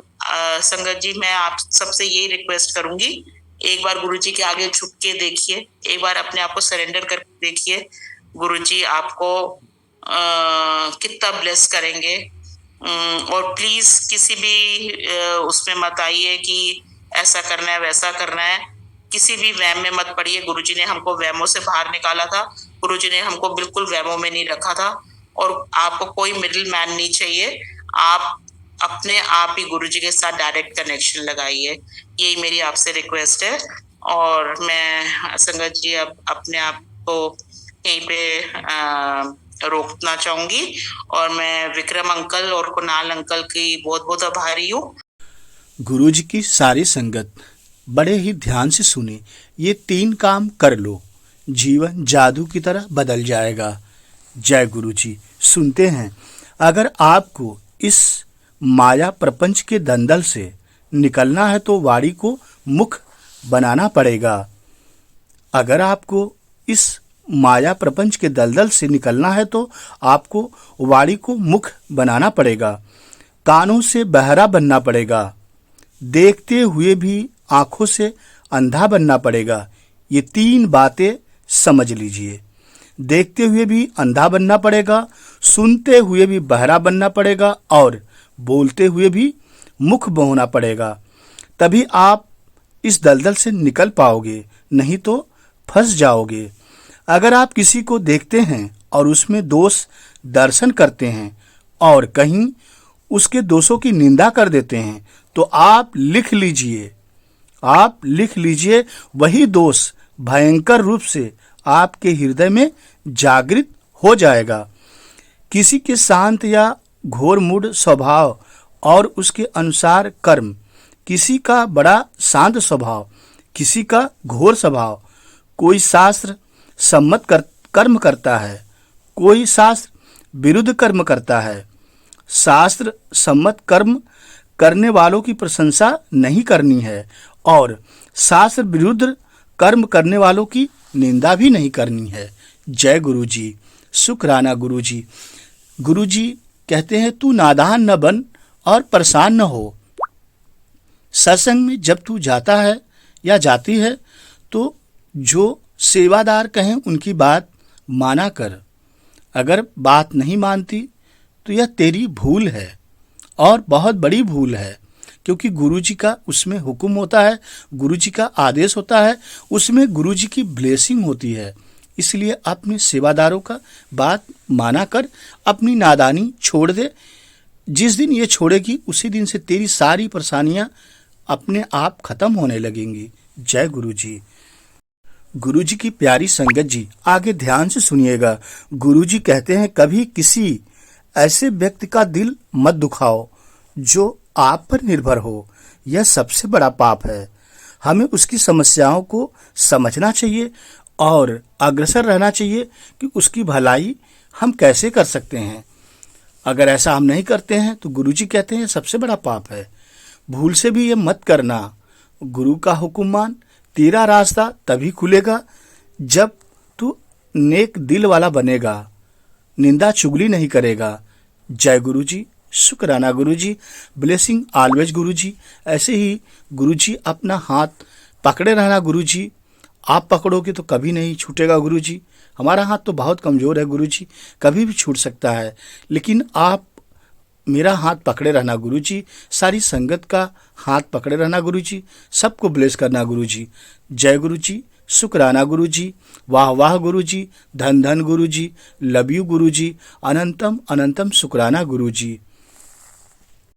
संगत जी, मैं आप सबसे यही रिक्वेस्ट करूंगी, एक बार गुरु जी के आगे झुक के देखिए, एक बार अपने आप को सरेंडर करके देखिए, गुरु जी आपको कितना ब्लेस करेंगे। और प्लीज किसी भी उसमें मत आइए कि ऐसा करना है वैसा करना है, किसी भी वहम में मत पड़िए। गुरुजी ने हमको वहमों से बाहर निकाला था, गुरुजी ने हमको बिल्कुल वहमों में नहीं रखा था, और आपको कोई मिडिल मैन नहीं चाहिए। आप अपने आप ही गुरुजी के साथ डायरेक्ट कनेक्शन लगाइए, यही मेरी आपसे रिक्वेस्ट है। और मैं संगत जी अब अपने आप को यहीं पे रोकना चाहूंगी, और मैं विक्रम अंकल और कुणाल अंकल की बहुत बहुत आभारी हूँ। गुरुजी की सारी संगत बड़े ही ध्यान से सुने, ये 3 काम कर लो, जीवन जादू की तरह बदल जाएगा। जय गुरुजी। सुनते हैं, अगर आपको इस माया प्रपंच के दंदल से निकलना है तो वाणी को मुख बनाना पड़ेगा। अगर आपको इस माया प्रपंच के दलदल से निकलना है तो आपको वाणी को मुख बनाना पड़ेगा, कानों से बहरा बनना पड़ेगा, देखते हुए भी आंखों से अंधा बनना पड़ेगा। ये 3 बातें समझ लीजिए। देखते हुए भी अंधा बनना पड़ेगा, सुनते हुए भी बहरा बनना पड़ेगा, और बोलते हुए भी मुख बोना पड़ेगा। तभी आप इस दलदल से निकल पाओगे, नहीं तो फंस जाओगे। अगर आप किसी को देखते हैं और उसमें दोष दर्शन करते हैं और कहीं उसके दोषों की निंदा कर देते हैं तो आप लिख लीजिए वही दोष भयंकर रूप से आपके हृदय में जागृत हो जाएगा। किसी के शांत या घोर मूढ़ स्वभाव और उसके अनुसार कर्म, किसी का बड़ा शांत स्वभाव, किसी का घोर स्वभाव, कोई शास्त्र सम्मत कर्म करता है, कोई शास्त्र विरुद्ध कर्म करता है। शास्त्र सम्मत कर्म करने वालों की प्रशंसा नहीं करनी है और शास्त्र विरुद्ध कर्म करने वालों की निंदा भी नहीं करनी है। जय गुरुजी। शुक्राना गुरुजी। गुरुजी कहते हैं, तू नादान न बन और परेशान न हो। सत्संग में जब तू जाता है या जाती है तो जो सेवादार कहें उनकी बात माना कर। अगर बात नहीं मानती तो यह तेरी भूल है और बहुत बड़ी भूल है, क्योंकि गुरुजी का उसमें हुक्म होता है, गुरुजी का आदेश होता है, उसमें गुरुजी की ब्लेसिंग होती है। इसलिए अपने सेवादारों का बात माना कर अपनी नादानी छोड़ दे। जिस दिन ये छोड़ेगी उसी दिन से तेरी सारी परेशानियां अपने आप खत्म होने लगेंगी। जय गुरुजी। गुरुजी की प्यारी संगत जी, आगे ध्यान से सुनिएगा। गुरुजी कहते हैं, कभी किसी ऐसे व्यक्ति का दिल मत दुखाओ जो आप पर निर्भर हो, यह सबसे बड़ा पाप है। हमें उसकी समस्याओं को समझना चाहिए और अग्रसर रहना चाहिए कि उसकी भलाई हम कैसे कर सकते हैं। अगर ऐसा हम नहीं करते हैं तो गुरुजी कहते हैं सबसे बड़ा पाप है। भूल से भी ये मत करना। गुरु का हुक्म मान, तेरा रास्ता तभी खुलेगा जब तू नेक दिल वाला बनेगा, निंदा चुगली नहीं करेगा। जय गुरुजी। शुक्राना गुरुजी। ब्लेसिंग ऑलवेज गुरुजी। ऐसे ही गुरुजी अपना हाथ पकड़े रहना गुरुजी। आप पकड़ोगे तो कभी नहीं छूटेगा गुरुजी। हमारा हाथ तो बहुत कमज़ोर है गुरुजी, कभी भी छूट सकता है, लेकिन आप मेरा हाथ पकड़े रहना गुरुजी। सारी संगत का हाथ पकड़े रहना गुरुजी। सबको ब्लेस करना गुरुजी। जय गुरुजी। शुक्राना गुरुजी। वाह वाह गुरुजी। धन धन गुरुजी। लव यू गुरुजी। अनंतम अनंतम शुक्राना गुरुजी।